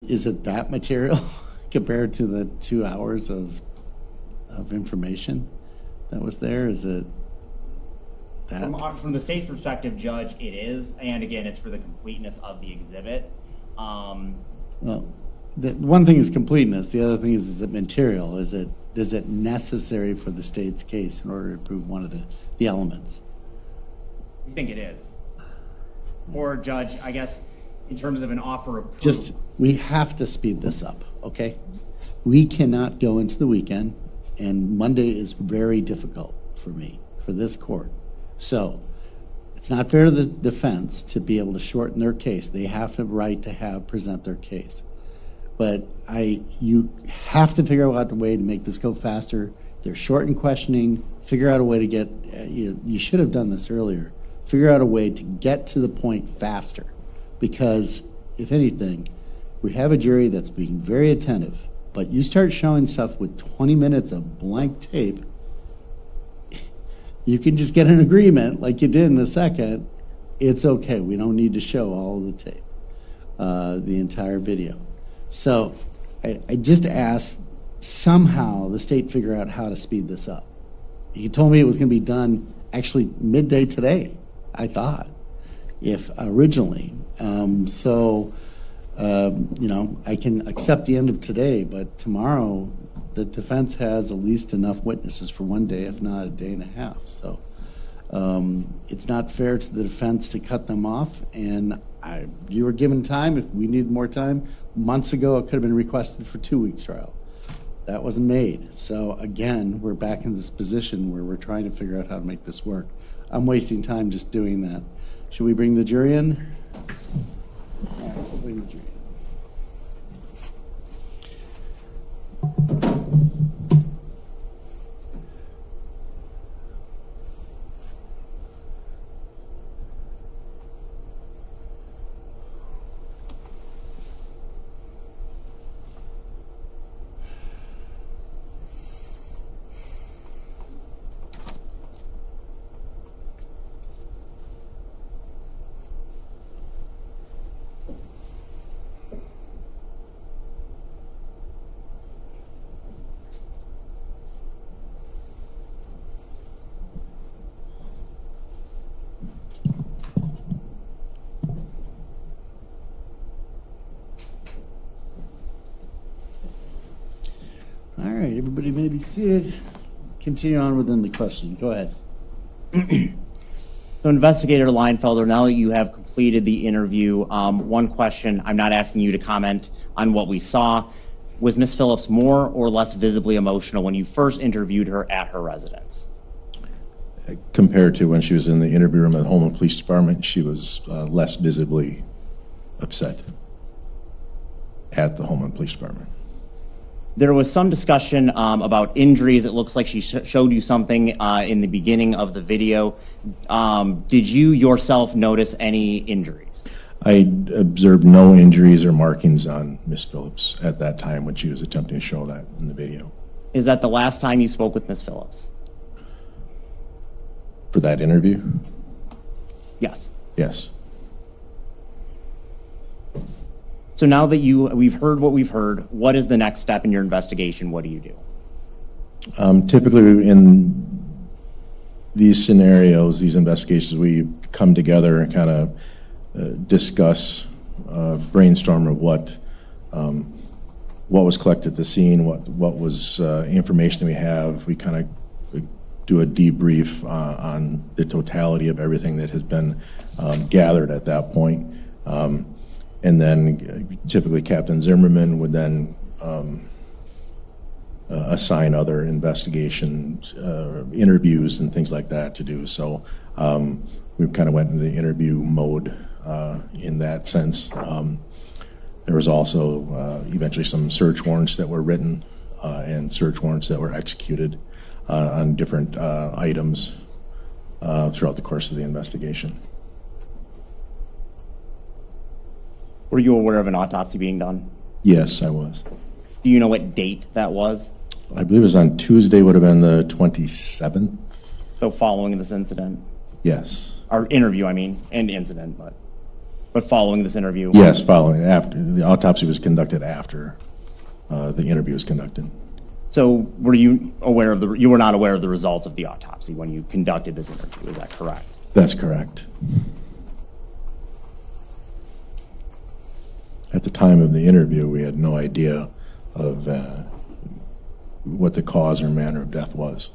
Is it that material compared to the 2 hours of information that was there? Is it that? From the state's perspective, Judge, it is, and again, it's for the completeness of the exhibit. Well, the one thing is completeness. The other thing is it material? Is it necessary for the state's case in order to prove one of the elements? I think it is. Or, Judge, I guess, in terms of an offer of proof. Just, we have to speed this up, okay? We cannot go into the weekend, and Monday is very difficult for me, for this court. So, it's not fair to the defense to be able to shorten their case. They have the right to present their case. But you have to figure out a way to make this go faster. They're short in questioning. Figure out a way to get, you should have done this earlier. Figure out a way to get to the point faster. Because, if anything, we have a jury that's being very attentive, but you start showing stuff with 20 minutes of blank tape, you can just get an agreement like you did in a second. It's okay. We don't need to show all of the tape, the entire video. So I just asked somehow the state figure out how to speed this up. He told me it was going to be done actually midday today, I thought, if originally. I can accept the end of today, but tomorrow the defense has at least enough witnesses for one day, if not a day and a half. So it's not fair to the defense to cut them off. And you were given time. If we needed more time, months ago it could have been requested for 2 weeks trial. That wasn't made. So again, we're back in this position where we're trying to figure out how to make this work. I'm wasting time just doing that. Should we bring the jury in? All right, we'll bring the jury in. All right, everybody may be seated. Let's continue on within the question. Go ahead. So, Investigator Leinfelder, now that you have completed the interview, one question, I'm not asking you to comment on what we saw. Was Ms. Phillips more or less visibly emotional when you first interviewed her at her residence? Compared to when she was in the interview room at the Holmen Police Department, she was less visibly upset at the Holmen Police Department. There was some discussion about injuries. It looks like she showed you something in the beginning of the video. Did you yourself notice any injuries? I observed no injuries or markings on Ms. Phillips at that time when she was attempting to show that in the video. Is that the last time you spoke with Ms. Phillips? For that interview? Yes. Yes. So now that we've heard what we've heard, what is the next step in your investigation? What do you do? Typically in these scenarios, these investigations, we come together and kind of discuss, brainstorm of what was collected at the scene, what was information that we have. We kind of do a debrief on the totality of everything that has been gathered at that point. And then typically Captain Zimmerman would then assign other investigations, interviews and things like that to do. So we kind of went into the interview mode in that sense. There was also eventually some search warrants that were written and search warrants that were executed on different items throughout the course of the investigation. Were you aware of an autopsy being done? Yes, I was. Do you know what date that was? I believe it was on Tuesday, would have been the 27th. So following this incident? Yes. Our interview, I mean, and incident, but. But following this interview? Yes, following, after. The autopsy was conducted after the interview was conducted. So were you aware of you were not aware of the results of the autopsy when you conducted this interview, is that correct? That's correct. At the time of the interview, we had no idea of what the cause or manner of death was.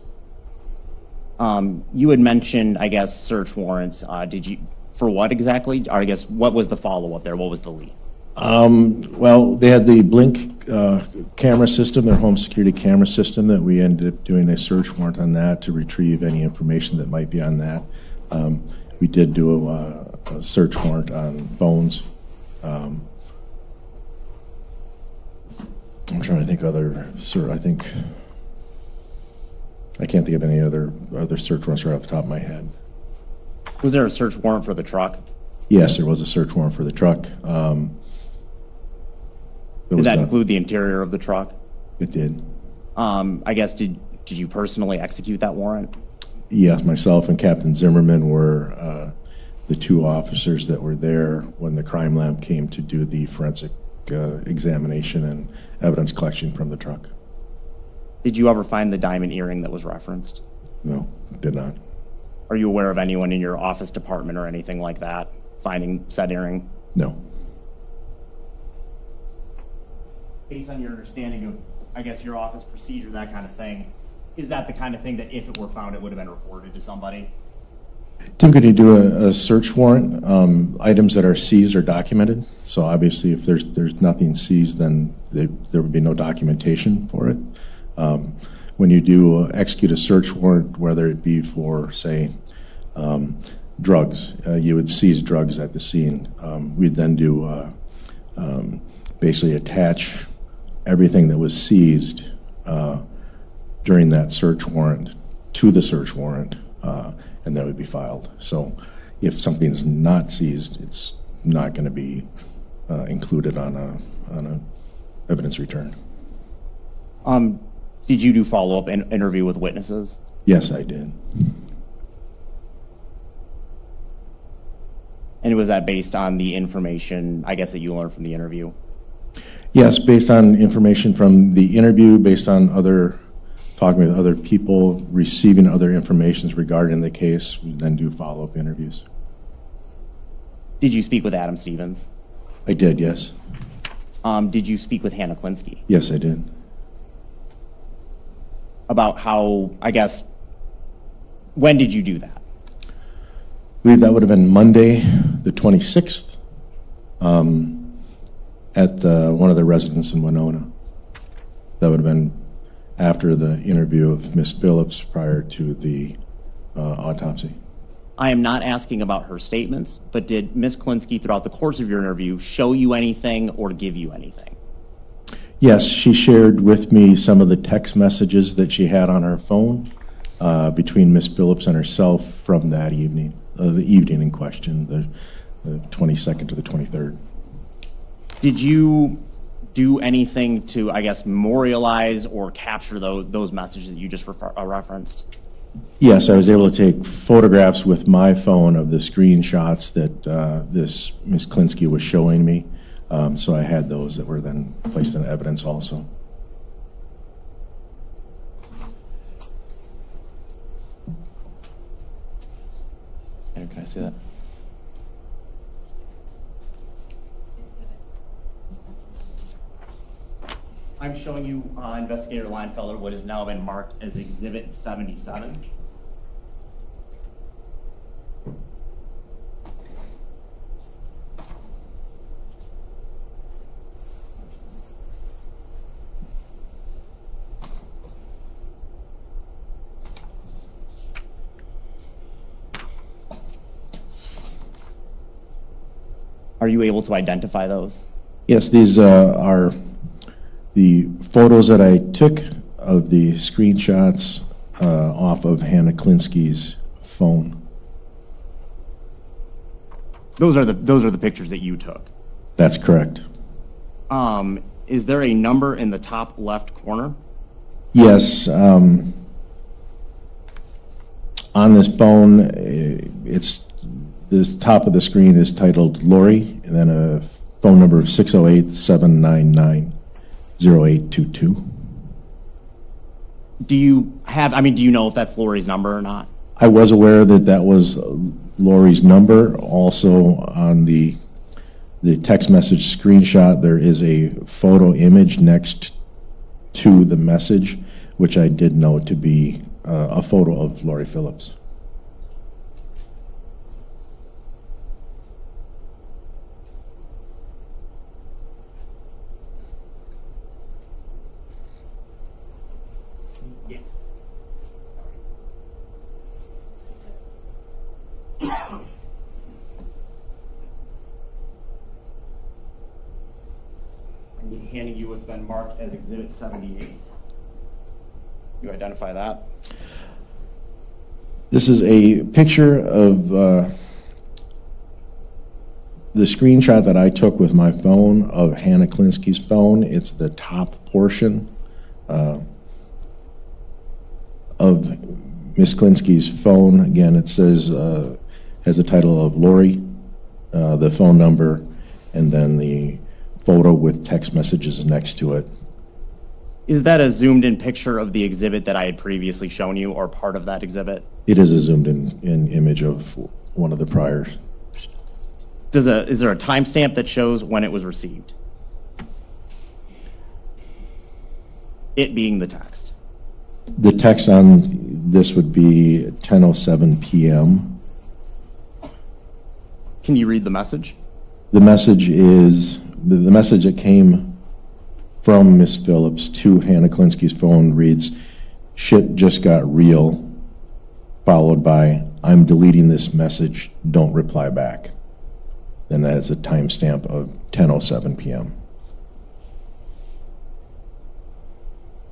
You had mentioned, I guess, search warrants. Did you, for what exactly? Or I guess, what was the follow-up there? What was the lead? Well, they had the Blink camera system, their home security camera system, that we ended up doing a search warrant on that to retrieve any information that might be on that. We did do a search warrant on phones. I'm trying to think I can't think of any other search warrants right off the top of my head. Was there a search warrant for the truck? Yes, there was a search warrant for the truck. Did that include the interior of the truck? It did. I guess, did you personally execute that warrant? Yes, myself and Captain Zimmerman were the two officers that were there when the crime lab came to do the forensic examination and evidence collection from the truck. Did you ever find the diamond earring that was referenced? No, did not. Are you aware of anyone in your office department or anything like that finding said earring? No. Based on your understanding of, I guess, your office procedure, that kind of thing, is that the kind of thing that if it were found, it would have been reported to somebody? Typically do a search warrant. Items that are seized are documented. So obviously if there's nothing seized, then there would be no documentation for it. When you do execute a search warrant, whether it be for, say, drugs, you would seize drugs at the scene. We'd then do basically attach everything that was seized during that search warrant to the search warrant, and that would be filed. So if something's not seized, it's not going to be included on a evidence return. Did you do follow-up interview with witnesses? Yes, I did. And was that based on the information, I guess, that you learned from the interview? Yes, based on information from the interview, based on talking with other people, receiving other information regarding the case, we then do follow-up interviews. Did you speak with Adam Stevens? I did, yes. Did you speak with Hannah Klinsky? Yes, I did. About how, I guess, when did you do that? I believe that would have been Monday, the 26th, at one of the residents in Winona. That would have been after the interview of Ms. Phillips prior to the autopsy. I am not asking about her statements, but did Ms. Klinsky, throughout the course of your interview, show you anything or give you anything? Yes, she shared with me some of the text messages that she had on her phone between Ms. Phillips and herself from that evening, the evening in question, the 22nd to the 23rd. Did you do anything to, I guess, memorialize or capture those messages that you just referenced? Yes, I was able to take photographs with my phone of the screenshots that this Ms. Klinsky was showing me. So I had those that were then placed in evidence also. Can I see that? I'm showing you, Investigator Leinfelder, what has now been marked as Exhibit 77. Are you able to identify those? Yes, these are the photos that I took of the screenshots off of Hannah Klinsky's phone. Those are the pictures that you took. That's correct. Is there a number in the top left corner? Yes. On this phone, it's the top of the screen is titled Lori, and then a phone number of 608-799-0822. Do you know if that's Lori's number or not? I was aware that that was Lori's number. Also on the text message screenshot, there is a photo image next to the message, which I did know to be a photo of Lori Phillips. I'm handing you what's been marked as Exhibit 78. You identify that? This is a picture of the screenshot that I took with my phone of Hannah Klinsky's phone. It's the top portion of Miss Klinsky's phone. Again, it says, has the title of Lori, the phone number, and then the photo with text messages next to it. Is that a zoomed in picture of the exhibit that I had previously shown you, or part of that exhibit? It is a zoomed in image of one of the priors. Is there a timestamp that shows when it was received? It being the text. The text on this would be 10:07 p.m. Can you read the message? The message that came from Miss Phillips to Hannah Klinsky's phone reads, "Shit just got real," followed by, "I'm deleting this message, don't reply back." Then that is a timestamp of 10:07 p.m.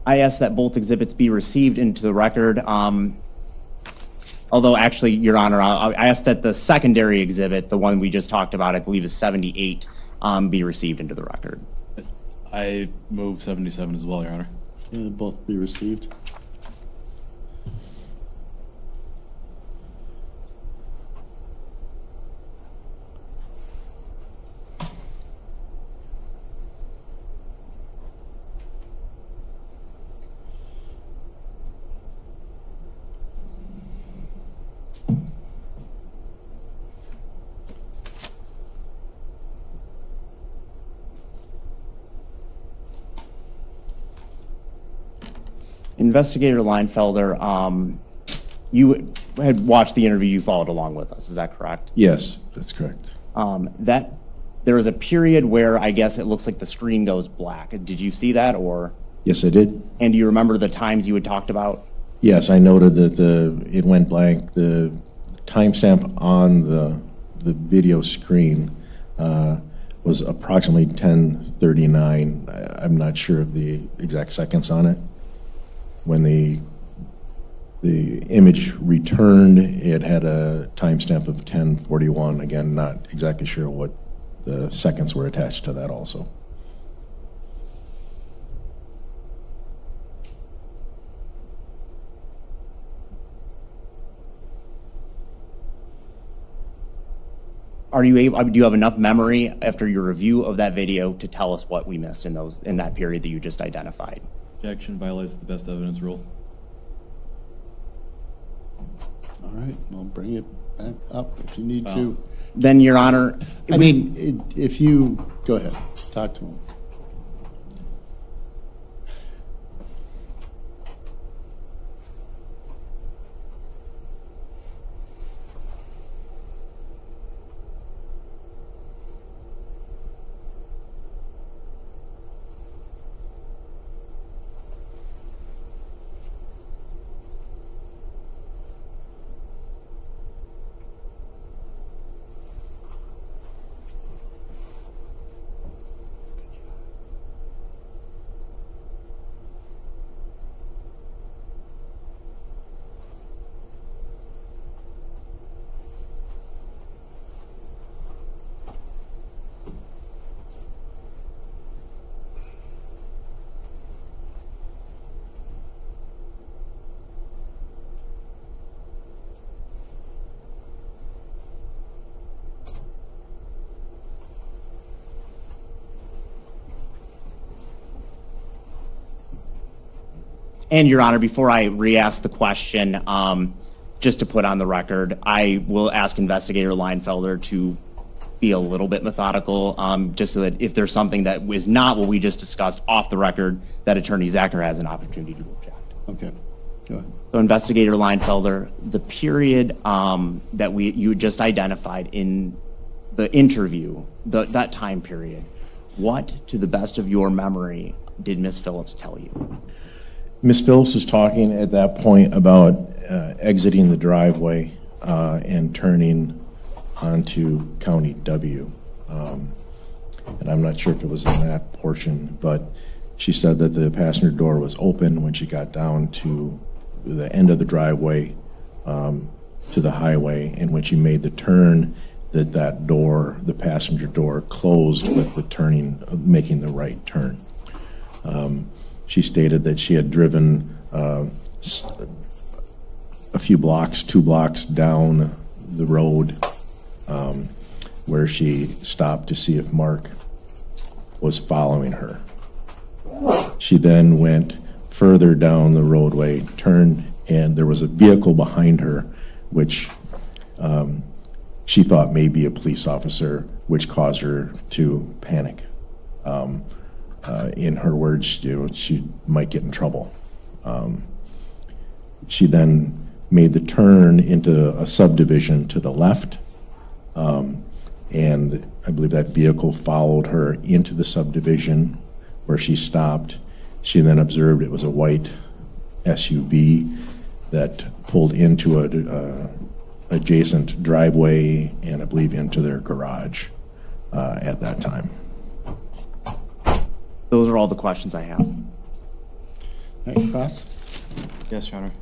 I asked that both exhibits be received into the record. Although actually, Your Honor, I asked that the secondary exhibit, the one we just talked about, I believe is 78, be received into the record. I move 77 as well, Your Honor. Yeah, both be received. Investigator Leinfelder, you had watched the interview, you followed along with us, is that correct? Yes, that's correct. There was a period where I guess it looks like the screen goes black. Did you see that, or? Yes, I did. And do you remember the times you had talked about? Yes, I noted that it went blank. The timestamp on the video screen was approximately 10:39. I'm not sure of the exact seconds on it. When the image returned, it had a timestamp of 10:41. Again, not exactly sure what the seconds were attached to that also. Do you have enough memory after your review of that video to tell us what we missed in that period that you just identified? Objection violates the best evidence rule. All right, we'll bring it back up if you need to. Then, Your Honor, if you go ahead, talk to him. And, Your Honor, before I re-ask the question, just to put on the record, I will ask Investigator Leinfelder to be a little bit methodical, just so that if there's something that is not what we just discussed off the record, that Attorney Zacher has an opportunity to object. Okay, go ahead. So, Investigator Leinfelder, the period that you just identified in the interview, that time period, what, to the best of your memory, did Ms. Phillips tell you? Ms. Phillips was talking at that point about exiting the driveway and turning onto County W. And I'm not sure if it was in that portion, but she said that the passenger door was open when she got down to the end of the driveway to the highway, and when she made the turn, that door, the passenger door, closed with the turning, making the right turn. She stated that she had driven a few blocks, 2 blocks down the road, where she stopped to see if Mark was following her. She then went further down the roadway, turned, and there was a vehicle behind her, which she thought may be a police officer, which caused her to panic. In her words, she might get in trouble. She then made the turn into a subdivision to the left, and I believe that vehicle followed her into the subdivision where she stopped. She then observed it was a white SUV that pulled into a adjacent driveway and I believe into their garage at that time. Those are all the questions I have. All right, Crosse? Yes, Your Honor.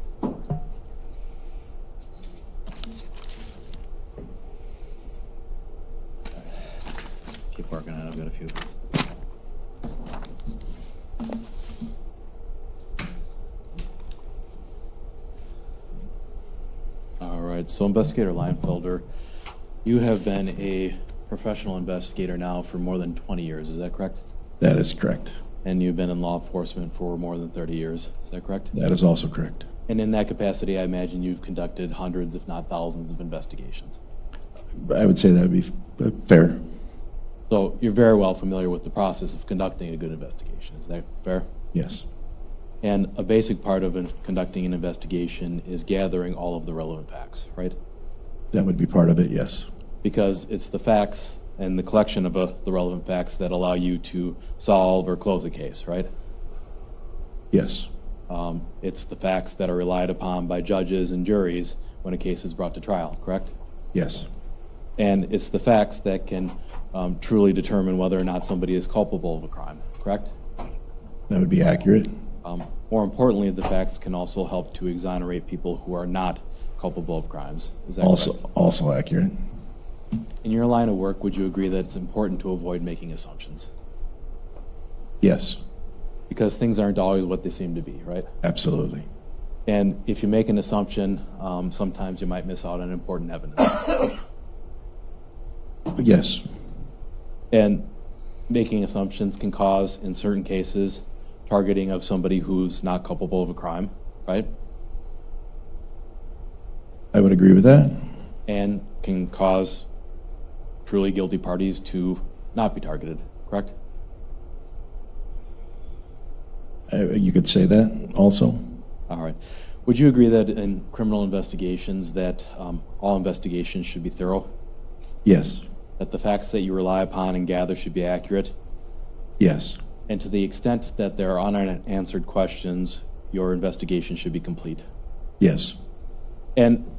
Keep working on it. I've got a few. All right. So, Investigator Leinfelder, you have been a professional investigator now for more than 20 years. Is that correct? That is correct. And you've been in law enforcement for more than 30 years. Is that correct? That is also correct. And in that capacity, I imagine you've conducted hundreds, if not thousands, of investigations. I would say that would be fair. So you're very well familiar with the process of conducting a good investigation. Is that fair? Yes. And a basic part of conducting an investigation is gathering all of the relevant facts, right? That would be part of it, yes. Because it's the facts and the collection of the relevant facts that allow you to solve or close a case, right? Yes. It's the facts that are relied upon by judges and juries when a case is brought to trial, correct? Yes. And it's the facts that can truly determine whether or not somebody is culpable of a crime, correct? That would be accurate. More importantly, the facts can also help to exonerate people who are not culpable of crimes. Is that correct? Also accurate. In your line of work, would you agree that it's important to avoid making assumptions? Yes. Because things aren't always what they seem to be, right? Absolutely. And if you make an assumption, sometimes you might miss out on important evidence. Yes. And making assumptions can cause, in certain cases, targeting of somebody who's not culpable of a crime, right? I would agree with that. And can cause truly guilty parties to not be targeted, correct? You could say that also. All right. Would you agree that in criminal investigations that all investigations should be thorough? Yes. That the facts that you rely upon and gather should be accurate? Yes. And to the extent that there are unanswered questions, your investigation should be complete? Yes. And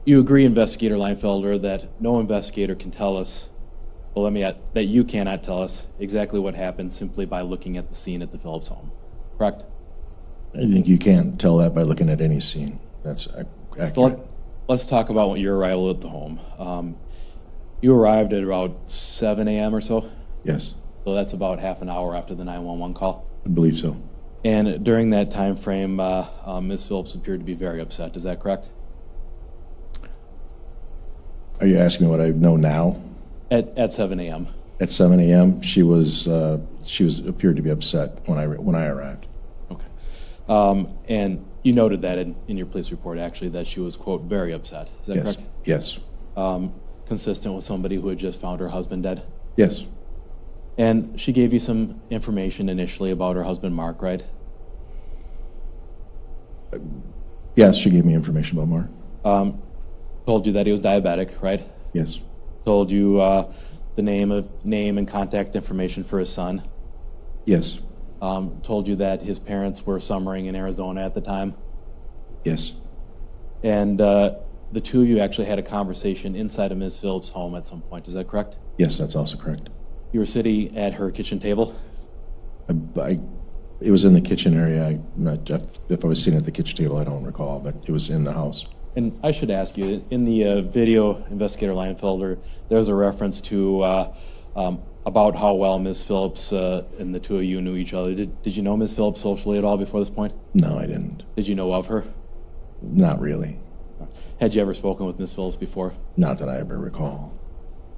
you agree, Investigator Leinfelder, that no investigator can tell us, well, that you cannot tell us exactly what happened simply by looking at the scene at the Phillips home, correct? I think you can't tell that by looking at any scene. That's accurate. So let's talk about your arrival at the home. You arrived at about 7 a.m. or so? Yes. So that's about half an hour after the 911 call? I believe so. And during that time frame, Ms. Phillips appeared to be very upset. Is that correct? Are you asking me what I know now? At 7 a.m. At 7 a.m., she was appeared to be upset when I arrived. Okay. And you noted that in your police report, actually, that she was, quote, very upset. Is that Yes. correct? Yes. Consistent with somebody who had just found her husband dead? Yes. And she gave you some information initially about her husband, Mark, right? Yes, she gave me information about Mark. Told you that he was diabetic, right? Yes. Told you the name and contact information for his son. Yes. Told you that his parents were summering in Arizona at the time. Yes. And the two of you actually had a conversation inside of Ms. Phillips' home at some point. Is that correct? Yes, that's also correct. You were sitting at her kitchen table? It was in the kitchen area. If I was sitting at the kitchen table, I don't recall, but it was in the house. And I should ask you, in the video, Investigator Leinfelder, there's a reference to about how well Ms. Phillips and the two of you knew each other. Did you know Ms. Phillips socially at all before this point? No, I didn't. Did you know of her? Not really. Had you ever spoken with Ms. Phillips before? Not that I ever recall.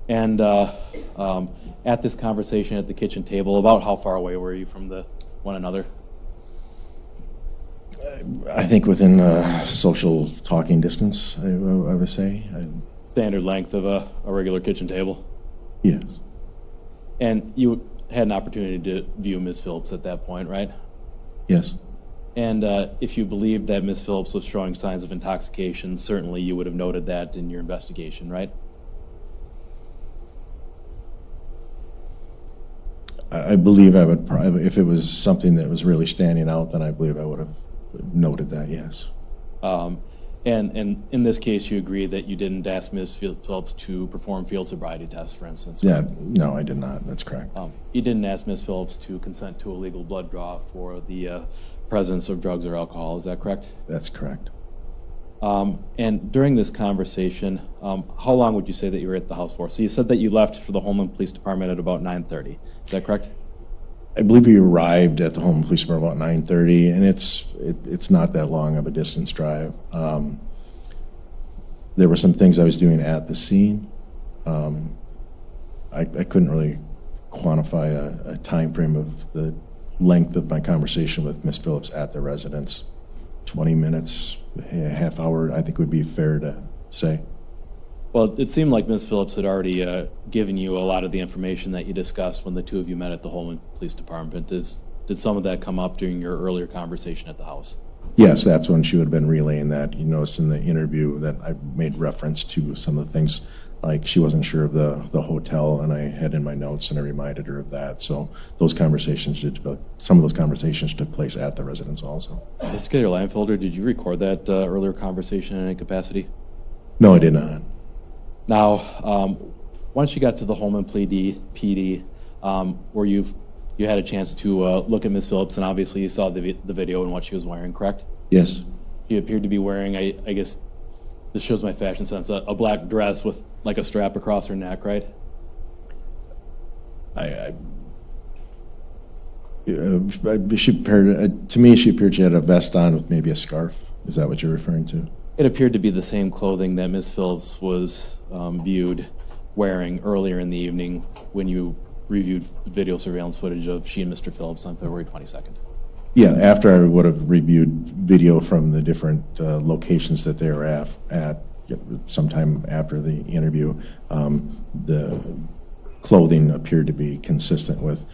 And at this conversation at the kitchen table, about how far away were you from one another? I think within social talking distance, I would say. Standard length of a regular kitchen table? Yes. And you had an opportunity to view Ms. Phillips at that point, right? Yes. And if you believed that Ms. Phillips was showing signs of intoxication, certainly you would have noted that in your investigation, right? I believe I would, if it was something that was really standing out, then I believe I would have noted that, yes. And in this case, you agree that you didn't ask Ms. Phillips to perform field sobriety tests, for instance? Yeah, no, I did not. That's correct. You didn't ask Ms. Phillips to consent to a legal blood draw for the presence of drugs or alcohol, is that correct? That's correct. And during this conversation, how long would you say that you were at the house for? So you said that you left for the Holmen Police Department at about 9:30. Is that correct? I believe we arrived at the Holmen Police Department about 9:30, and it's not that long of a distance drive. There were some things I was doing at the scene. I couldn't really quantify a time frame of the length of my conversation with Ms. Phillips at the residence. 20 minutes, a half hour, I think would be fair to say. Well, it seemed like Ms. Phillips had already given you a lot of the information that you discussed when the two of you met at the Holmen Police Department. Did some of that come up during your earlier conversation at the house? Yes, that's when she would have been relaying that. You noticed in the interview that I made reference to some of the things, like she wasn't sure of the hotel, and I had in my notes, and I reminded her of that. So those conversations some of those conversations took place at the residence also. Investigator Leinfelder, did you record that earlier conversation in any capacity? No, I did not. Now, once you got to the Holmen PD, where you had a chance to look at Ms. Phillips, and obviously you saw the video and what she was wearing, correct? Yes. She appeared to be wearing, I guess, this shows my fashion sense, a black dress with like a strap across her neck, right? She appeared, to me, she appeared she had a vest on with maybe a scarf. Is that what you're referring to? It appeared to be the same clothing that Ms. Phillips was viewed wearing earlier in the evening when you reviewed video surveillance footage of she and Mr. Phillips on February 22nd. Yeah, after I would have reviewed video from the different locations that they were at sometime after the interview, the clothing appeared to be consistent with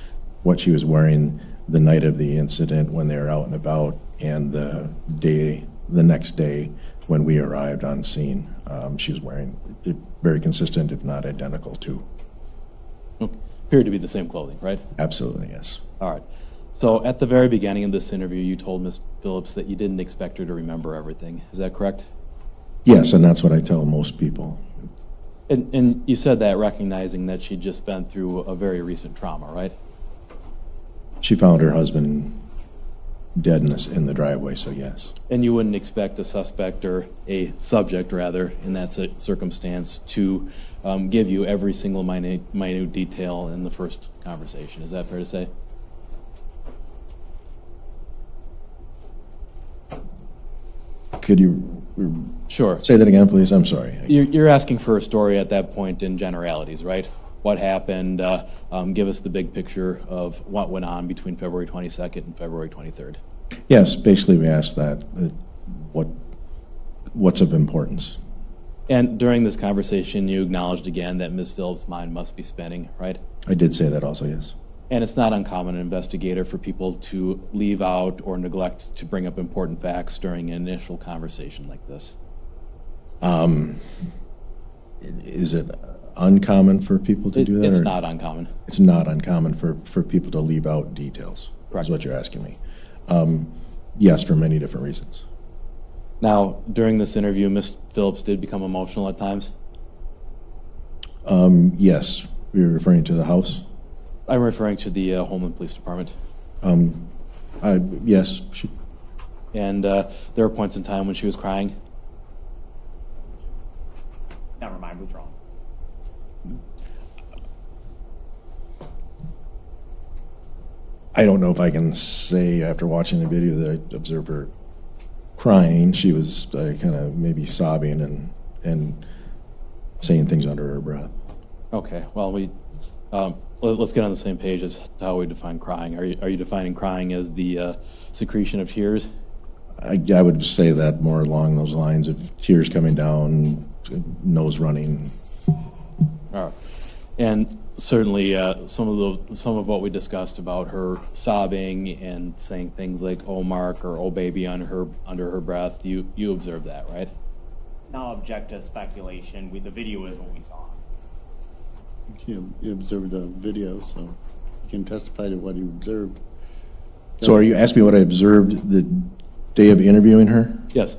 what she was wearing the night of the incident when they were out and about, and the next day when we arrived on scene. She was wearing it, very consistent, if not identical, too. Appeared to be the same clothing, right? Absolutely, yes. All right. So at the very beginning of this interview, you told Ms. Phillips that you didn't expect her to remember everything. Is that correct? Yes, and that's what I tell most people. And you said that recognizing that she'd just been through a very recent trauma, right? She found her husband dead in the driveway, so yes. And you wouldn't expect a suspect, or a subject rather, in that circumstance to give you every single minute detail in the first conversation. Is that fair to say? Could you Sure. say that again, please? I'm sorry. You're asking for a story at that point in generalities, right? what happened. Give us the big picture of what went on between February 22nd and February 23rd. Yes, basically we asked that, what's of importance. And during this conversation, you acknowledged again that Ms. Phillips' mind must be spinning, right? I did say that also, yes. And it's not uncommon, an investigator, for people to leave out or neglect to bring up important facts during an initial conversation like this. Is it uncommon for people to do that? It's not uncommon. It's not uncommon for people to leave out details, Correct. is what you're asking me. Yes, for many different reasons. Now, during this interview, Ms. Phillips did become emotional at times? Yes. You're referring to the house? I'm referring to the Holmen Police Department. Yes. And there were points in time when she was crying? Never mind, withdrawn. I don't know if I can say after watching the video that I observed her crying. She was kind of maybe sobbing and saying things under her breath. Okay, well, let's get on the same page as to how we define crying. Are you defining crying as the secretion of tears? I would say that more along those lines of tears coming down, nose running. All right. And certainly some of what we discussed about her sobbing and saying things like "oh Mark" or "oh baby" under her breath, you observed that, right? Now object to speculation. The video is what we saw. You observed the video, so you can testify to what you observed. So are you asking me what I observed the day of interviewing her? Yes.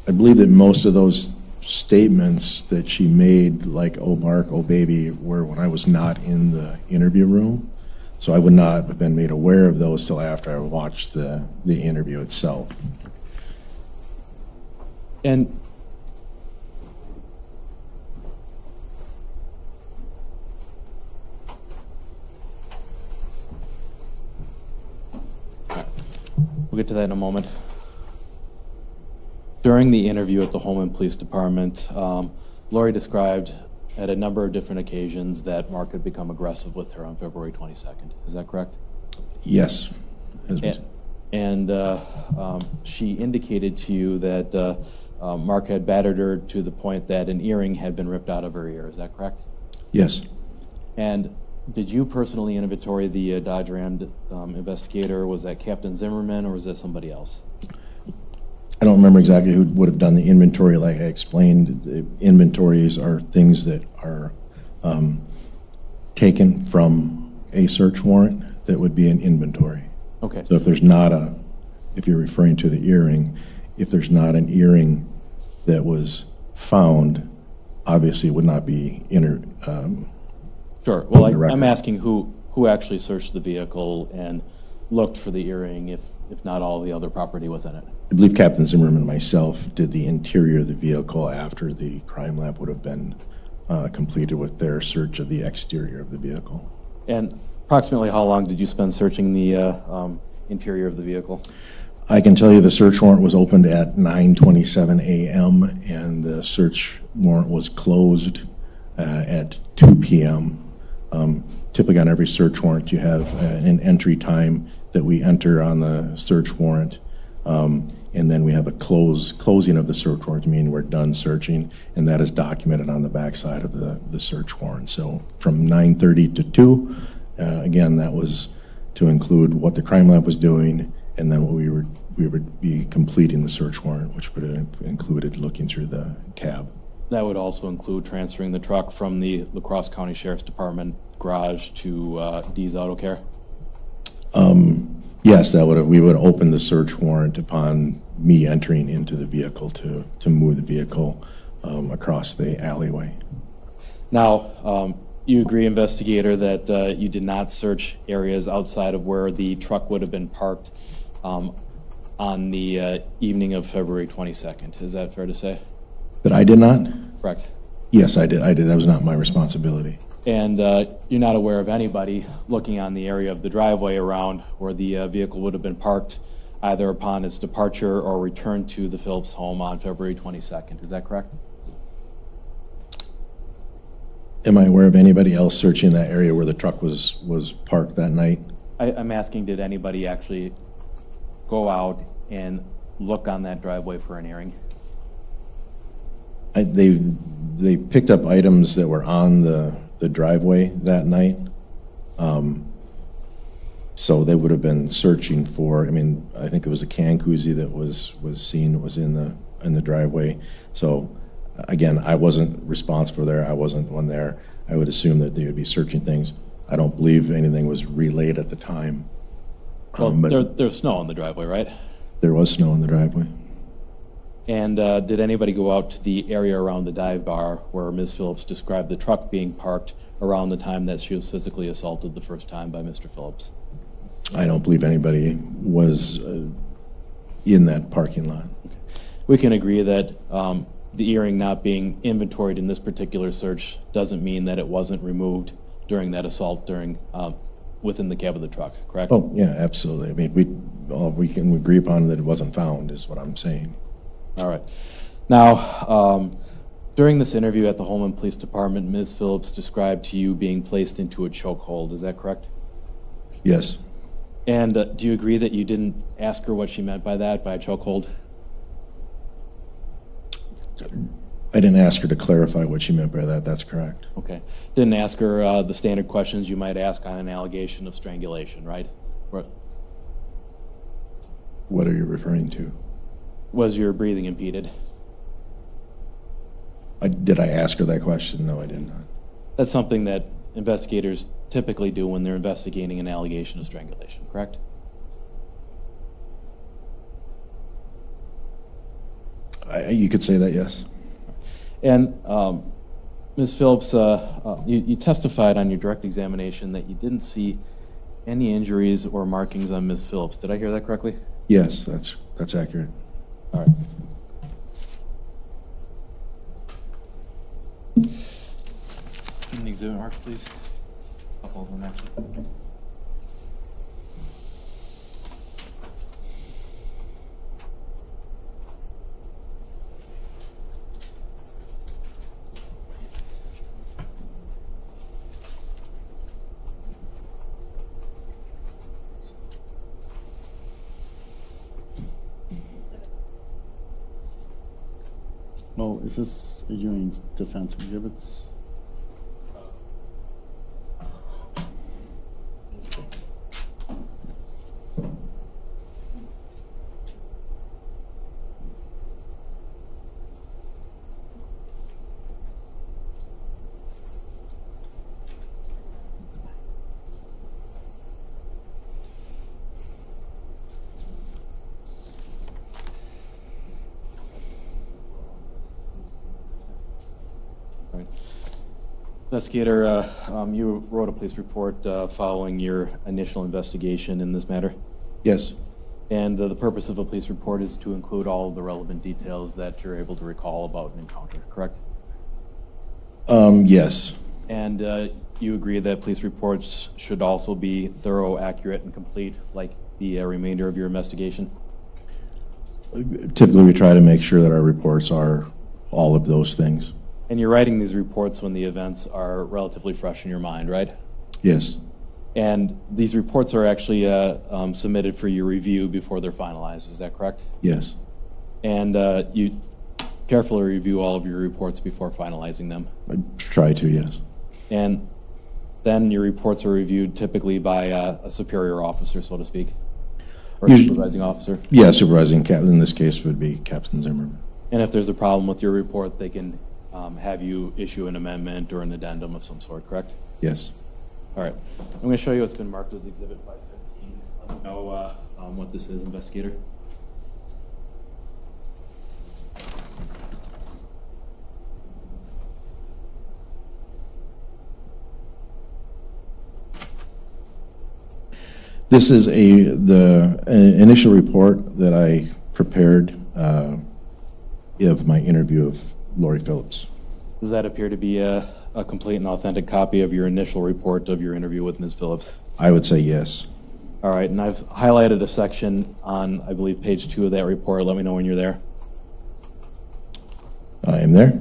I believe that most of those statements that she made, like "oh Mark," "oh baby," were when I was not in the interview room. So I would not have been made aware of those till after I watched the interview itself. And we'll get to that in a moment. During the interview at the Holmen Police Department, Lori described at a number of different occasions that Mark had become aggressive with her on February 22nd. Is that correct? Yes. And she indicated to you that Mark had battered her to the point that an earring had been ripped out of her ear. Is that correct? Yes. And did you personally inventory the Dodge Ram investigator? Was that Captain Zimmerman or was that somebody else? I don't remember exactly who would have done the inventory. Like I explained, the inventories are things that are taken from a search warrant that would be an inventory. Okay. So if you're referring to the earring, if there's not an earring that was found, obviously it would not be Sure. Well, record. I'm asking who actually searched the vehicle and looked for the earring, if not all the other property within it. I believe Captain Zimmerman and myself did the interior of the vehicle after the crime lab would have been completed with their search of the exterior of the vehicle. And approximately how long did you spend searching the interior of the vehicle? I can tell you the search warrant was opened at 9:27 a.m. and the search warrant was closed at 2 p.m. Typically on every search warrant you have an entry time that we enter on the search warrant, and then we have a closing of the search warrant, meaning we're done searching, and that is documented on the backside of the search warrant. So from 9:30 to 2, again, that was to include what the crime lab was doing, and then what we would be completing the search warrant, which would have included looking through the cab. That would also include transferring the truck from the Crosse County Sheriff's Department garage to D's Auto Care? Yes, we would open the search warrant upon me entering into the vehicle to move the vehicle across the alleyway. Now, you agree, investigator, that you did not search areas outside of where the truck would have been parked on the evening of February 22nd. Is that fair to say? That I did not? Correct. Yes, I did. That was not my responsibility. And you're not aware of anybody looking on the area of the driveway around where the vehicle would have been parked either upon its departure or return to the Phillips home on February 22nd. Is that correct? Am I aware of anybody else searching that area where the truck was parked that night? I'm asking, did anybody actually go out and look on that driveway for an earring? They picked up items that were on the driveway that night. So they would have been searching for, I mean, I think it was a can koozie that was seen, that was in the driveway. So again, I wasn't responsible there. I wasn't one there. I would assume that they would be searching things. I don't believe anything was relayed at the time. Well, But there's snow on the driveway, right? there was snow in the driveway. And did anybody go out to the area around the dive bar where Ms. Phillips described the truck being parked around the time that she was physically assaulted the first time by Mr. Phillips? I don't believe anybody was in that parking lot. We can agree that the earring not being inventoried in this particular search doesn't mean that it wasn't removed during that assault within the cab of the truck, correct? Oh, yeah, absolutely. I mean, we can agree upon that it wasn't found, is what I'm saying. All right. Now, during this interview at the Holmen Police Department, Ms. Phillips described to you being placed into a chokehold. Is that correct? Yes. And do you agree that you didn't ask her what she meant by that, by a chokehold? I didn't ask her to clarify what she meant by that. That's correct. Okay. Didn't ask her the standard questions you might ask on an allegation of strangulation, right? What are you referring to? Was your breathing impeded? Did I ask her that question? No, I did not. That's something that investigators typically do when they're investigating an allegation of strangulation, correct? You could say that, yes. And Ms. Phillips, you testified on your direct examination that you didn't see any injuries or markings on Ms. Phillips. Did I hear that correctly? Yes, that's accurate. All right. Can the exhibit marks, please? A couple of them, actually. Oh, is this, are you doing defense exhibits? Right. Investigator, you wrote a police report following your initial investigation in this matter, Yes. and the purpose of a police report is to include all of the relevant details that you're able to recall about an encounter, correct? Yes. And you agree that police reports should also be thorough, accurate, and complete, like the remainder of your investigation? Typically, we try to make sure that our reports are all of those things. And you're writing these reports when the events are relatively fresh in your mind, right? Yes. And these reports are actually submitted for your review before they're finalized, is that correct? Yes. And you carefully review all of your reports before finalizing them. I try to, yes. And then your reports are reviewed typically by a superior officer, so to speak, or a supervising officer. Yeah, supervising captain in this case would be Captain Zimmerman. And if there's a problem with your report, they can have you issue an amendment or an addendum of some sort, correct? Yes. All right. I'm going to show you what's been marked as Exhibit 515. Let me know what this is, investigator. This is the initial report that I prepared of my interview of Lori Phillips. Does that appear to be a complete and authentic copy of your initial report of your interview with Ms. Phillips? I would say yes. All right, and I've highlighted a section on, I believe, page 2 of that report. Let me know when you're there. I am there.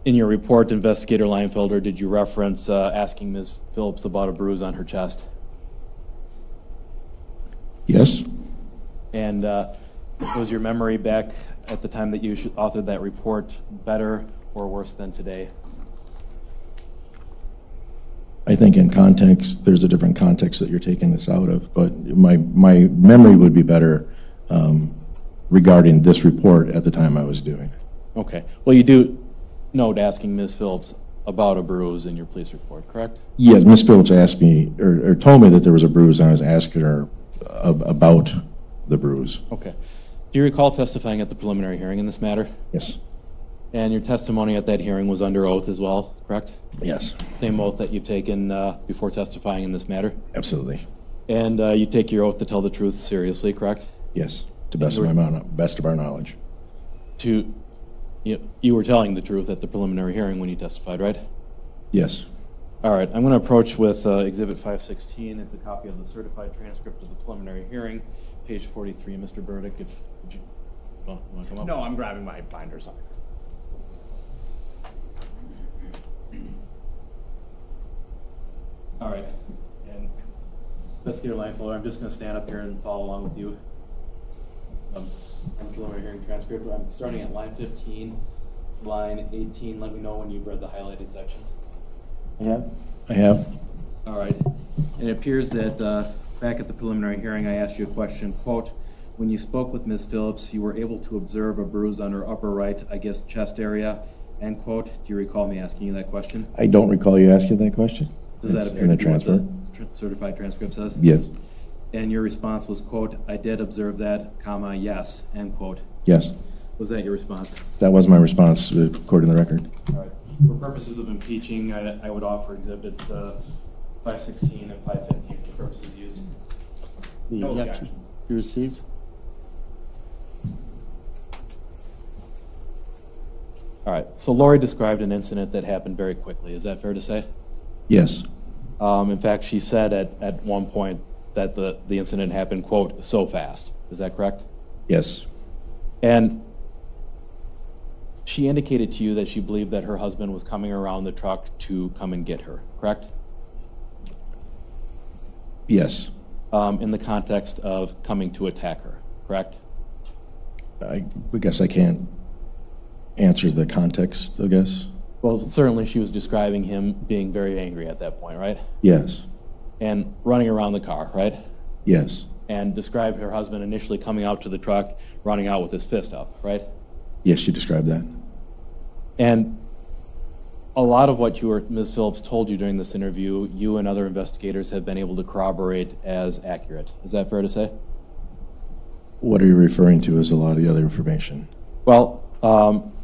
In your report, Investigator Leinfelder, did you reference asking Ms. Phillips about a bruise on her chest? Yes. And was your memory back at the time that you authored that report better or worse than today? I think in context, there's a different context that you're taking this out of, but my memory would be better regarding this report at the time I was doing it. Okay. Well, you do note asking Ms. Phillips about a bruise in your police report, correct? Yes, Ms. Phillips asked me, or told me that there was a bruise, and I was asking her about the bruise. Okay. Do you recall testifying at the preliminary hearing in this matter? Yes. And your testimony at that hearing was under oath as well, correct? Yes. Same oath that you've taken before testifying in this matter? Absolutely. And you take your oath to tell the truth seriously, correct? Yes, to best of our knowledge. You were telling the truth at the preliminary hearing when you testified, right? Yes. All right, I'm going to approach with Exhibit 516. It's a copy of the certified transcript of the preliminary hearing, page 43. Mr. Burdick, would you want to come up? No, I'm grabbing my binders. All right, and Investigator Leinfelder, I'm just going to stand up here and follow along with you on the preliminary hearing transcript. I'm starting at line 15, line 18. Let me know when you've read the highlighted sections. I have. All right. And it appears that back at the preliminary hearing, I asked you a question, quote, when you spoke with Ms. Phillips, you were able to observe a bruise on her upper right, I guess, chest area, end quote. Do you recall me asking you that question? I don't recall you asking that question. Does that appear in the to be what transfer? the certified transcript says? Yes. And your response was, quote, I did observe that, comma, yes, end quote. Yes. Was that your response? That was my response, according to the record. All right. For purposes of impeaching, I would offer Exhibit 516 and 515 for purposes used. The No objection objection. you received? All right. So Lori described an incident that happened very quickly. Is that fair to say? Yes. In fact, she said at one point that the incident happened, quote, so fast. Is that correct? Yes. And she indicated to you that she believed that her husband was coming around the truck to come and get her, correct? Yes. In the context of coming to attack her, correct? I guess I can't answer the context, I guess. Well, certainly she was describing him being very angry at that point, right? Yes. And running around the car, right? Yes. And described her husband initially coming out to the truck, running out with his fist up, right? Yes, she described that. And a lot of what Ms. Phillips told you during this interview, you and other investigators have been able to corroborate as accurate. Is that fair to say? What are you referring to as a lot of the other information? Well,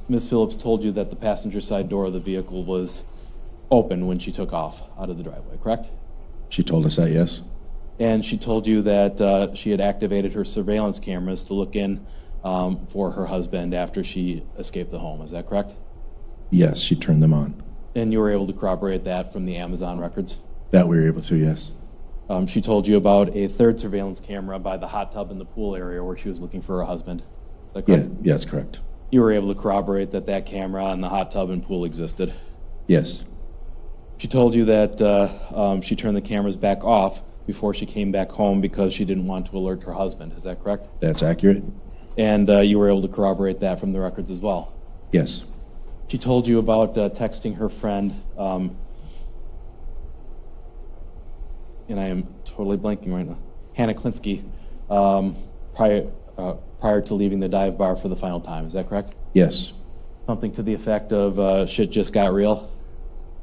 Ms. Phillips told you that the passenger side door of the vehicle was open when she took off out of the driveway, correct? She told us that, yes. And she told you that she had activated her surveillance cameras to look in for her husband after she escaped the home. Is that correct? Yes, she turned them on. And you were able to corroborate that from the Amazon records? That we were able to, yes. She told you about a third surveillance camera by the hot tub in the pool area where she was looking for her husband. Is that correct? Yeah, that's correct. You were able to corroborate that camera and the hot tub and pool existed? Yes. She told you that she turned the cameras back off before she came back home because she didn't want to alert her husband. Is that correct? That's accurate. And you were able to corroborate that from the records as well? Yes. She told you about texting her friend, and I am totally blanking right now, Hannah Klinsky, prior to leaving the dive bar for the final time. Is that correct? Yes. Something to the effect of shit just got real?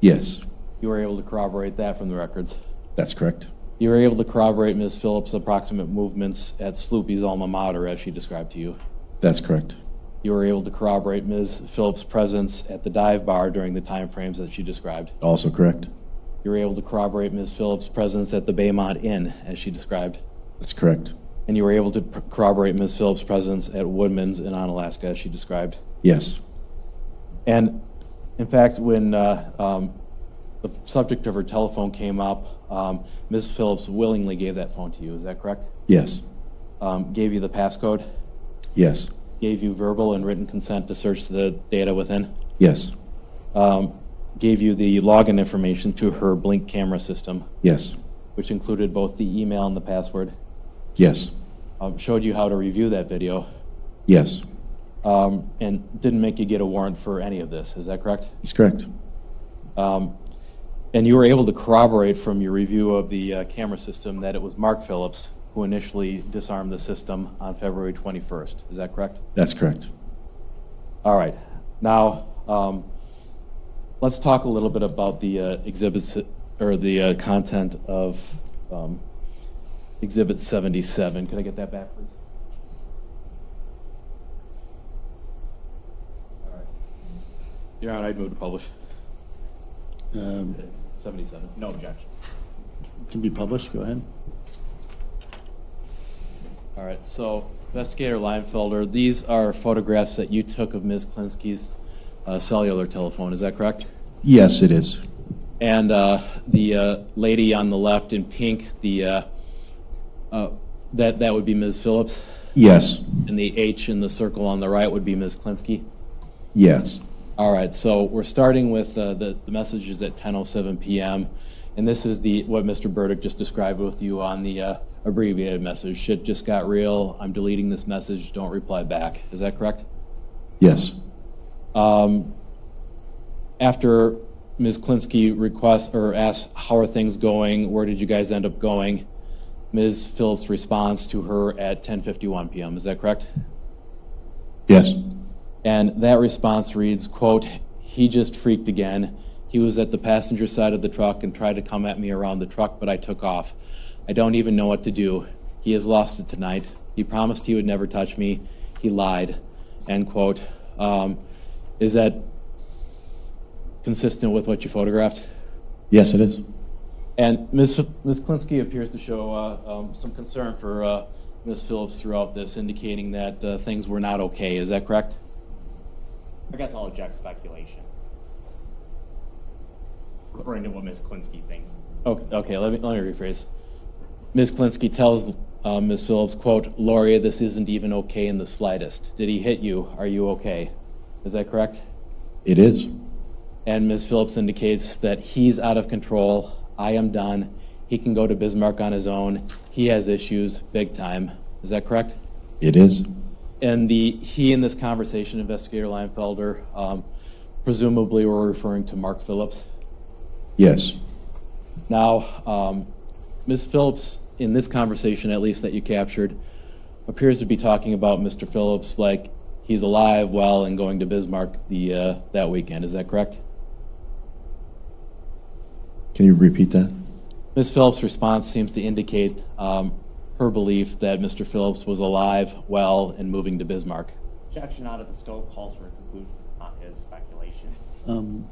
Yes. You were able to corroborate that from the records? That's correct. You were able to corroborate Ms. Phillips' approximate movements at Sloopy's alma mater as she described to you? That's correct. You were able to corroborate Ms. Phillips' presence at the dive bar during the time frames that she described? Also correct. You were able to corroborate Ms. Phillips' presence at the Baymont Inn as she described? That's correct. And you were able to corroborate Ms. Phillips' presence at Woodman's in Onalaska as she described? Yes. And in fact, when the subject of her telephone came up, Ms. Phillips willingly gave that phone to you. Is that correct? Yes. Gave you the passcode? Yes. Gave you verbal and written consent to search the data within? Yes. gave you the login information to her Blink camera system, Yes. which included both the email and the password. Yes. Showed you how to review that video, Yes. and didn't make you get a warrant for any of this. Is that correct? That's correct. And you were able to corroborate from your review of the camera system that it was Mark Phillips who initially disarmed the system on February 21st. Is that correct? That's correct. All right. Now, let's talk a little bit about the exhibits or the content of Exhibit 77. Can I get that back, please? All right. Your Honor, I'd move to publish. 77. No objection. Can be published, go ahead. All right, so Investigator Leinfelder, these are photographs that you took of Ms. Klinsky's cellular telephone, is that correct? Yes, it is. And the lady on the left in pink, that would be Ms. Phillips? Yes. And the H in the circle on the right would be Ms. Klinsky? Yes. All right, so we're starting with the messages at 10:07 p.m., and this is what Mr. Burdick just described with you on the abbreviated message. Shit just got real. I'm deleting this message. Don't reply back. Is that correct? Yes. After Ms. Klinsky requests or asks, how are things going? Where did you guys end up going? Ms. Phillips responds to her at 10:51 p.m. Is that correct? Yes. And that response reads, quote, "He just freaked again. He was at the passenger side of the truck and tried to come at me around the truck, but I took off. I don't even know what to do. He has lost it tonight. He promised he would never touch me. He lied." End quote. Is that consistent with what you photographed? Yes, it is. And Ms. Klinsky appears to show some concern for Ms. Phillips throughout this, indicating that things were not okay. Is that correct? I guess I'll object speculation. According to what Ms. Klinsky thinks. Okay, let me rephrase. Ms. Klinsky tells Ms. Phillips, quote, "Lori, this isn't even okay in the slightest. Did he hit you? Are you okay?" Is that correct? It is. And Ms. Phillips indicates that he's out of control. I am done. He can go to Bismarck on his own. He has issues, big time. Is that correct? It is. And he in this conversation, Investigator Leinfelder, presumably we're referring to Mark Phillips. Yes. Now, Ms. Phillips, in this conversation at least that you captured, appears to be talking about Mr. Phillips like he's alive, well, and going to Bismarck that weekend. Is that correct? Can you repeat that? Ms. Phillips' response seems to indicate her belief that Mr. Phillips was alive, well, and moving to Bismarck. Objection out of the scope calls for a conclusion, not his speculation. You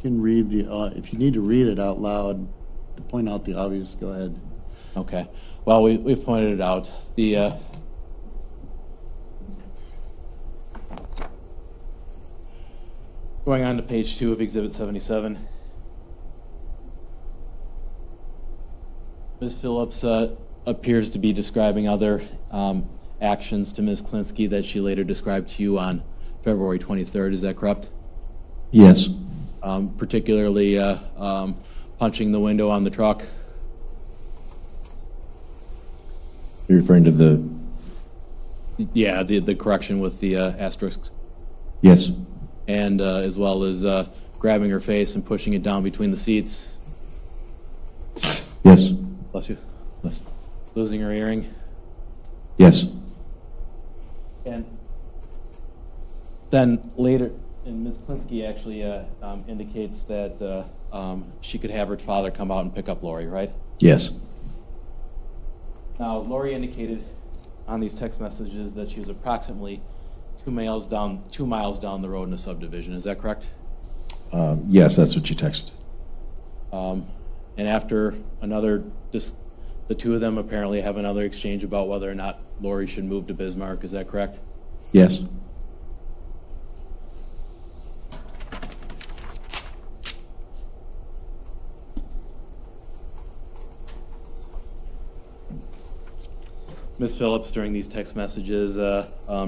can read if you need to read it out loud to point out the obvious, go ahead. Okay. Well, we've pointed it out. Going on to page 2 of Exhibit 77. Ms. Phillips appears to be describing other actions to Ms. Klinsky that she later described to you on February 23rd. Is that correct? Yes. Particularly punching the window on the truck. You're referring to the... Yeah, the correction with the asterisks. Yes. And as well as grabbing her face and pushing it down between the seats. Yes. Bless you. Yes. Losing her earring. Yes. And then later, and Ms. Klinsky actually indicates that she could have her father come out and pick up Lori, right? Yes. Now, Lori indicated on these text messages that she was approximately 2 miles down the road in a subdivision. Is that correct? Yes, that's what you texted. And after the two of them apparently have another exchange about whether or not Lori should move to Bismarck. Is that correct? Yes. Ms. Phillips, during these text messages,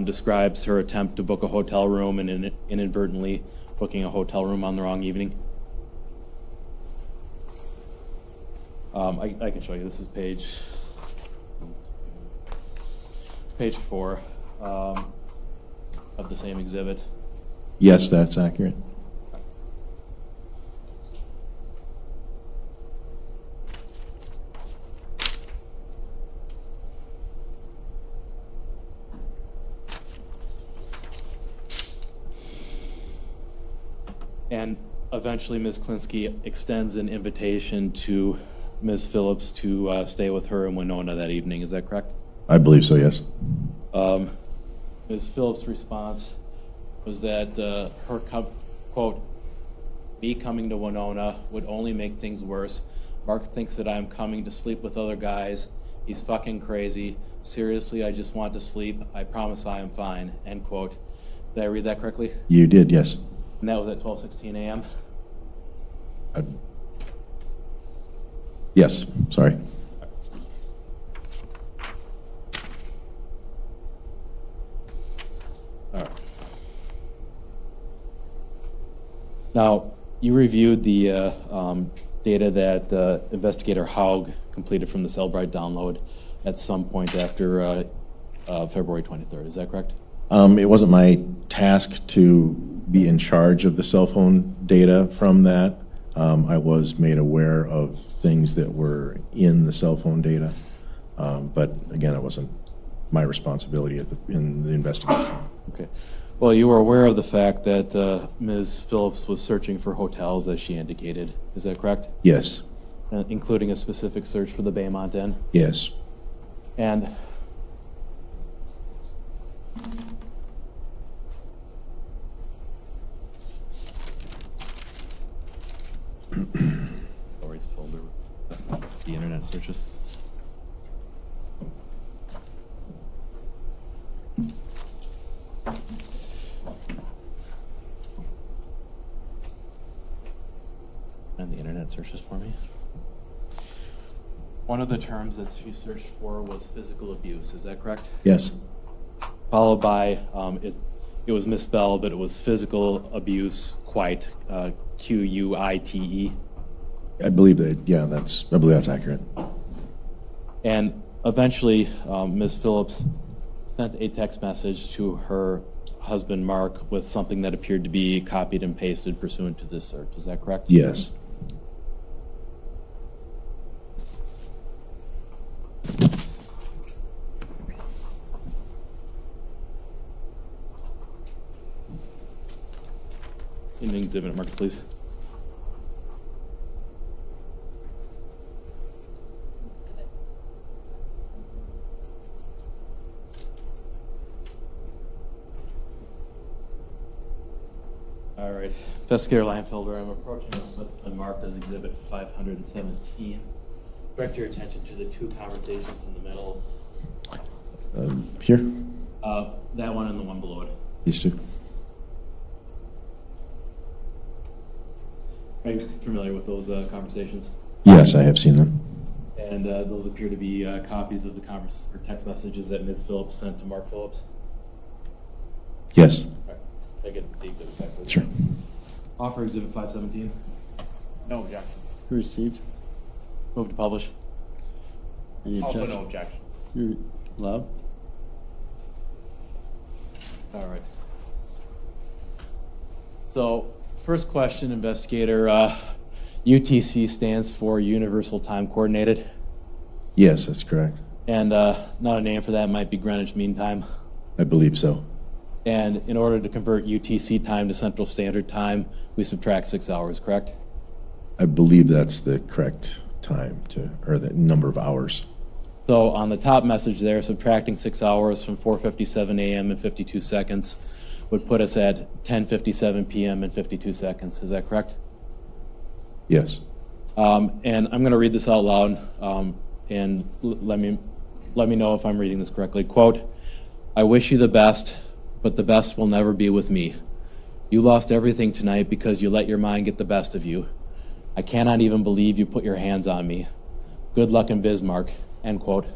describes her attempt to book a hotel room and inadvertently booking a hotel room on the wrong evening? I can show you. This is page 4 of the same exhibit. Yes, that's accurate. And eventually, Ms. Klinsky extends an invitation to Ms. Phillips to stay with her in Winona that evening. Is that correct? I believe so, yes. Ms. Phillips' response was that her, quote, me coming to Winona would only make things worse. Mark thinks that I'm coming to sleep with other guys. He's fucking crazy. Seriously, I just want to sleep. I promise I am fine, end quote. Did I read that correctly? You did, yes. And that was at 12:16 a.m.? Yes, sorry. All right. Now, you reviewed the data that Investigator Haug completed from the Cellbrite download at some point after February 23rd. Is that correct? It wasn't my task to be in charge of the cell phone data from that. I was made aware of things that were in the cell phone data, but again, it wasn't my responsibility in the investigation. Okay. Well, you were aware of the fact that Ms. Phillips was searching for hotels, as she indicated. Is that correct? Yes. Including a specific search for the Baymont Inn? Yes. And Lori's folder with the internet searches. And the internet searches for me. One of the terms that she searched for was physical abuse. Is that correct? Yes. Followed by it was misspelled, but it was physical abuse, quite, Quite. I believe that. Yeah, I believe that's accurate. And eventually, Ms. Phillips sent a text message to her husband, Mark, with something that appeared to be copied and pasted pursuant to this search. Is that correct? Yes. In the exhibit, Mark, please. All right. Investigator Leinfelder, I'm approaching what's been marked as Exhibit 517. Direct your attention to the two conversations in the middle. Here? That one and the one below it. These two? Are you familiar with those conversations? Yes, I have seen them. And those appear to be copies of the or text messages that Ms. Phillips sent to Mark Phillips? Yes. All right. Can I get the exhibit back, please? Sure. Offer Exhibit 517. No objection. Received. Move to publish. Any Also objection? no objection. You're allowed? All right. So, first question, investigator. UTC stands for Universal Time Coordinated. Yes, that's correct. And not a name for that might be Greenwich Mean Time. I believe so. And in order to convert UTC time to Central Standard Time, we subtract 6 hours, correct? I believe that's the correct time or the number of hours. So on the top message there, subtracting 6 hours from 4:57 a.m. and 52 seconds would put us at 10:57 p.m. and 52 seconds. Is that correct? Yes. And I'm going to read this out loud, and let me know if I'm reading this correctly. Quote, I wish you the best, but the best will never be with me. You lost everything tonight because you let your mind get the best of you. I cannot even believe you put your hands on me. Good luck in Bismarck, end quote.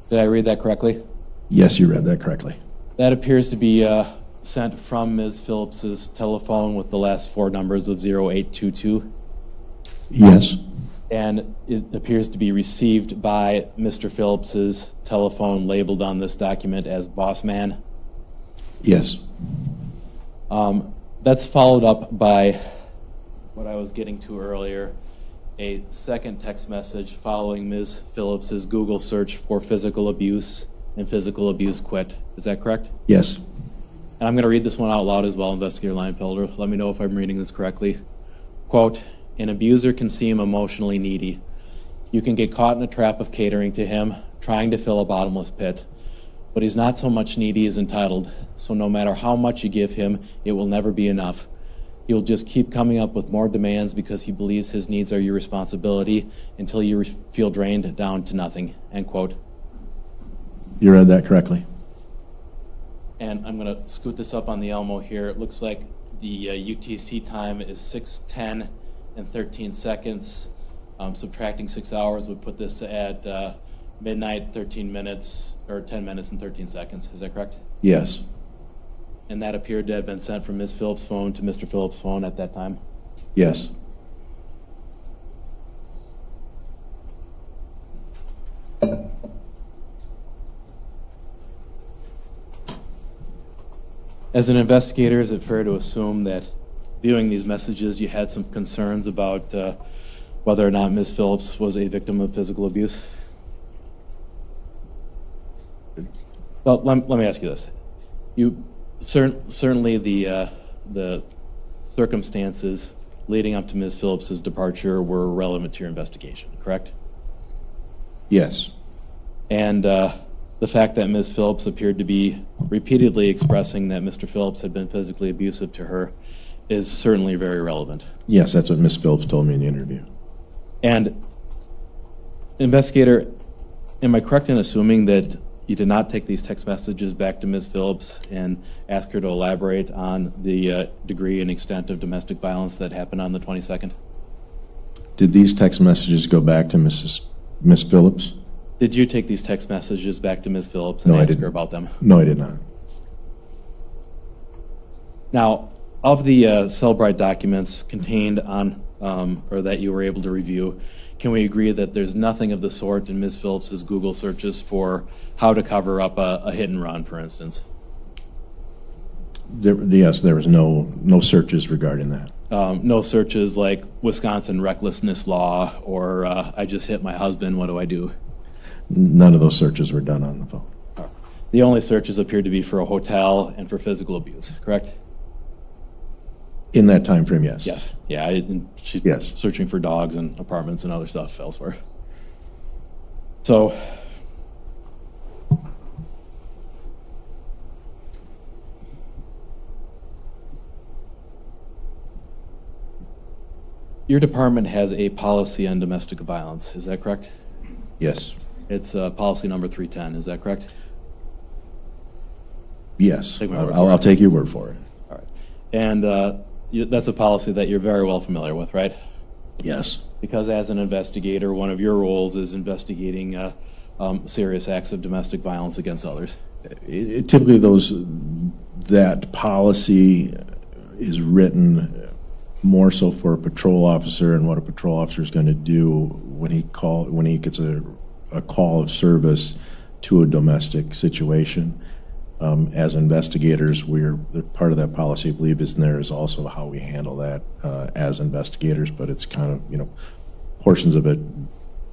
Did I read that correctly? Yes, you read that correctly. That appears to be sent from Ms. Phillips's telephone with the last four numbers of 0822, Yes. and it appears to be received by Mr. Phillips's telephone labeled on this document as Boss Man. Yes. That's followed up by what I was getting to earlier, a second text message following Ms. Phillips's Google search for physical abuse and physical abuse quit. Is that correct? Yes. And I'm going to read this one out loud as well, Investigator Leinfelder. Let me know if I'm reading this correctly. Quote, an abuser can seem emotionally needy. You can get caught in a trap of catering to him, trying to fill a bottomless pit. But he's not so much needy as entitled, so no matter how much you give him, it will never be enough. He'll just keep coming up with more demands because he believes his needs are your responsibility until you feel drained down to nothing, end quote. You read that correctly. And I'm going to scoot this up on the Elmo here. It looks like the UTC time is 6:10 and 13 seconds. Subtracting 6 hours would put this at midnight, 13 minutes, or 10 minutes and 13 seconds. Is that correct? Yes. And that appeared to have been sent from Ms. Phillips' phone to Mr. Phillips' phone at that time? Yes. As an investigator, is it fair to assume that viewing these messages, you had some concerns about whether or not Ms. Phillips was a victim of physical abuse? Well, let me ask you this. Certainly the circumstances leading up to Ms. Phillips's departure were relevant to your investigation, correct? Yes. And the fact that Ms. Phillips appeared to be repeatedly expressing that Mr. Phillips had been physically abusive to her is certainly very relevant. Yes, that's what Ms. Phillips told me in the interview. And, investigator, am I correct in assuming that you did not take these text messages back to Ms. Phillips and ask her to elaborate on the degree and extent of domestic violence that happened on the 22nd? Did these text messages go back to Ms. Phillips? Did you take these text messages back to Ms. Phillips No, and I ask didn't. her about them? No, I did not. Now, of the Cellbrite documents contained on, or that you were able to review, can we agree that there's nothing of the sort in Ms. Phillips's Google searches for how to cover up a hit and run, for instance? Yes, there was no searches regarding that. No searches like Wisconsin recklessness law or I just hit my husband, what do I do? None of those searches were done on the phone. The only searches appeared to be for a hotel and for physical abuse, correct? In that time frame, yes. Yes. Yeah, she's Yes. searching for dogs and apartments and other stuff elsewhere. So, your department has a policy on domestic violence, is that correct? Yes. It's policy number 310, is that correct? Yes. Take my word I'll for it. take your word for it. All right. And that's a policy that you're very well familiar with, right? Yes. Because as an investigator, one of your roles is investigating serious acts of domestic violence against others. Typically, that policy is written more so for a patrol officer and what a patrol officer is going to do when he gets a call of service to a domestic situation. As investigators, part of that policy, I believe, is in there is also how we handle that as investigators, but it's kind of, portions of it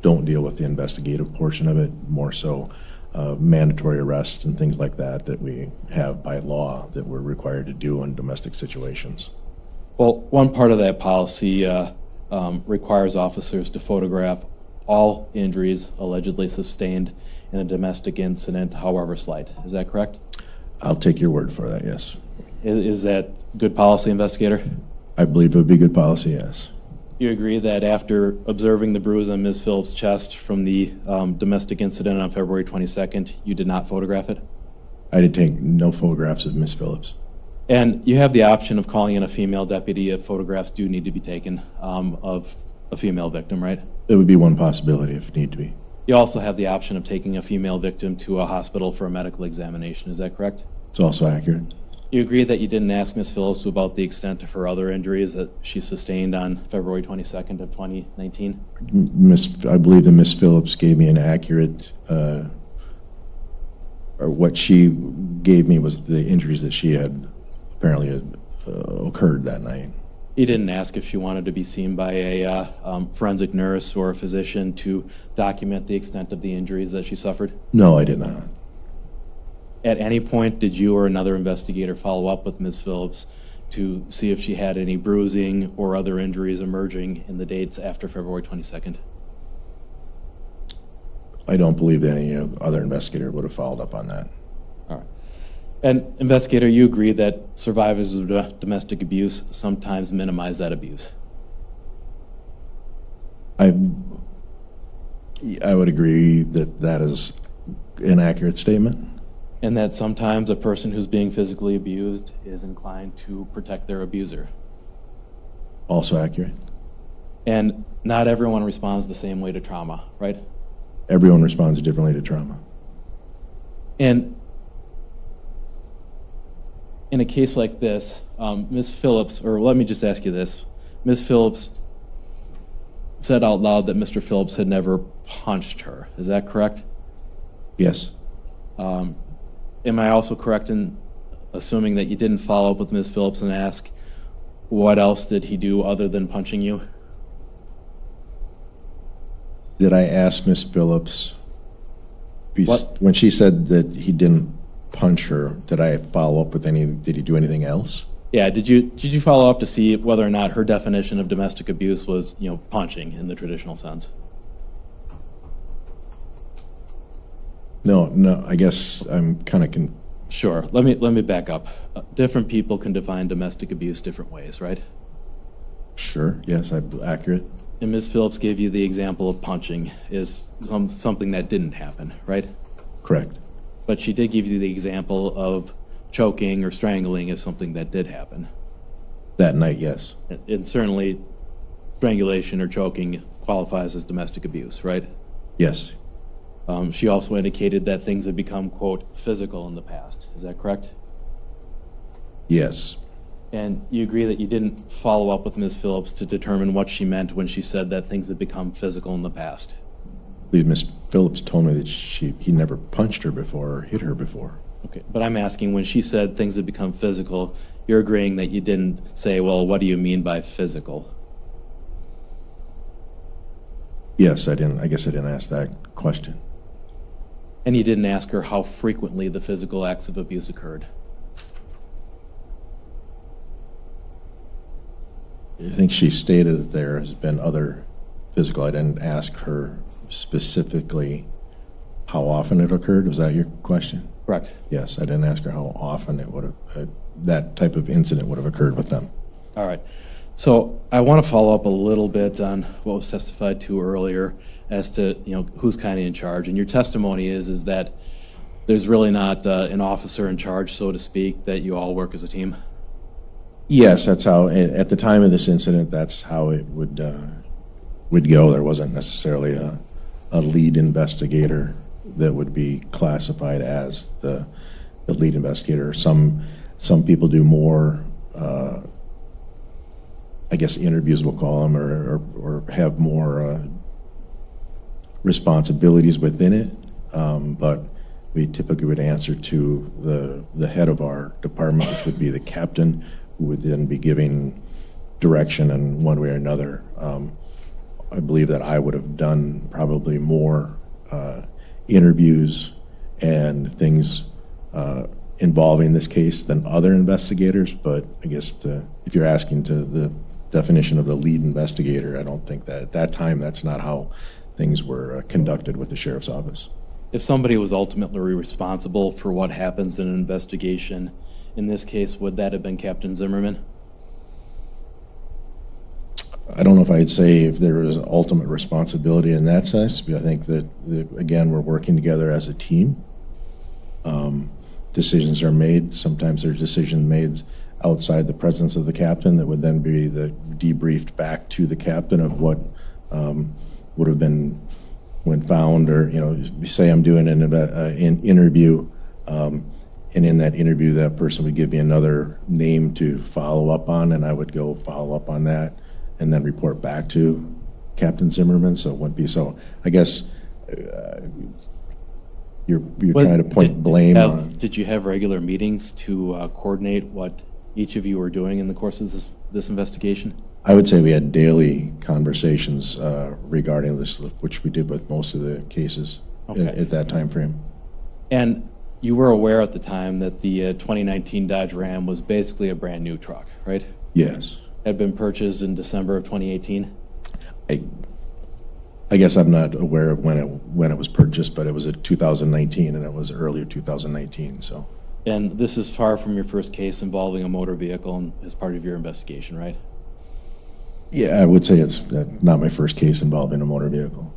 don't deal with the investigative portion of it, more so mandatory arrests and things like that we have by law that we're required to do in domestic situations. Well, one part of that policy requires officers to photograph all injuries allegedly sustained in a domestic incident, however slight. Is that correct? I'll take your word for that, yes. Is that good policy, investigator? I believe it would be good policy, yes. You agree that after observing the bruise on Ms. Phillips' chest from the domestic incident on February 22nd, you did not photograph it? I did take no photographs of Ms. Phillips. And you have the option of calling in a female deputy if photographs do need to be taken of a female victim, right? It would be one possibility if need to be. You also have the option of taking a female victim to a hospital for a medical examination. Is that correct? It's also accurate. You agree that you didn't ask Ms. Phillips about the extent of her other injuries that she sustained on February 22nd of 2019? I believe that Ms. Phillips gave me an accurate, or what she gave me was the injuries that she had apparently occurred that night. You didn't ask if she wanted to be seen by a forensic nurse or a physician to document the extent of the injuries that she suffered? No, I did not. At any point, did you or another investigator follow up with Ms. Phillips to see if she had any bruising or other injuries emerging in the dates after February 22nd? I don't believe that any other investigator would have followed up on that. All right. And investigator, you agree that survivors of domestic abuse sometimes minimize that abuse? I would agree that that is an accurate statement. And that sometimes a person who's being physically abused is inclined to protect their abuser? Also accurate. And not everyone responds the same way to trauma, right? Everyone responds differently to trauma. And in a case like this, Ms. Phillips, or let me just ask you this, Ms. Phillips said out loud that Mr. Phillips had never punched her. Is that correct? Yes. Am I also correct in assuming that you didn't follow up with Ms. Phillips and ask, what else did he do other than punching you? Did I ask Ms. Phillips, when she said that he didn't punch her, did I follow up with did he do anything else? Yeah, did you follow up to see whether or not her definition of domestic abuse was, punching in the traditional sense? No, I guess I'm kind of Sure. Let me back up. Different people can define domestic abuse different ways, right? Sure. Yes, I'm accurate. And Ms. Phillips gave you the example of punching is something that didn't happen, right? Correct. But she did give you the example of choking or strangling as something that did happen. That night, yes. And certainly strangulation or choking qualifies as domestic abuse, right? Yes. She also indicated that things had become, quote, physical in the past. Is that correct? Yes. And you agree that you didn't follow up with Ms. Phillips to determine what she meant when she said that things had become physical in the past? I believe Ms. Phillips told me that he never punched her before or hit her before. Okay, but I'm asking, when she said things had become physical, you're agreeing that you didn't say, well, what do you mean by physical? Yes, I didn't. I guess I didn't ask that question. And you didn't ask her how frequently the physical acts of abuse occurred? I think she stated that there has been other physical. I didn't ask her specifically how often it occurred. Was that your question? Correct. Yes, I didn't ask her how often it would have, that type of incident would have occurred with them. All right. So I want to follow up a little bit on what was testified to earlier as to, who's kind of in charge. And your testimony is that there's really not an officer in charge, so to speak, that you all work as a team? Yes, that's how, at the time of this incident, that's how it would go. There wasn't necessarily a lead investigator that would be classified as the lead investigator. Some people do more, I guess interviews we'll call them, or have more responsibilities within it. But we typically would answer to the head of our department, which would be the captain, who would then be giving direction in one way or another. I believe that I would have done probably more interviews and things involving this case than other investigators, but I guess if you're asking to the definition of the lead investigator, I don't think that at that time that's not how things were conducted with the sheriff's office. If somebody was ultimately responsible for what happens in an investigation, in this case, would that have been Captain Zimmerman? I don't know if I'd say if there was ultimate responsibility in that sense, but I think that again, we're working together as a team. Decisions are made. Sometimes there's decisions made outside the presence of the captain that would then be debriefed back to the captain of what would have been when found, or say I'm doing an interview, And in that interview, that person would give me another name to follow up on, and I would go follow up on that and then report back to Captain Zimmerman. So it wouldn't be so. I guess you're trying to point blame on. Did you have regular meetings to coordinate what each of you were doing in the course of this investigation? I would say we had daily conversations regarding this, which we did with most of the cases at that time frame. And you were aware at the time that the 2019 Dodge Ram was basically a brand new truck, right? Yes. Had been purchased in December of 2018? I guess I'm not aware of when it was purchased, but it was at 2019, and it was earlier 2019. So. And this is far from your first case involving a motor vehicle as part of your investigation, right? Yeah, I would say it's not my first case involving a motor vehicle.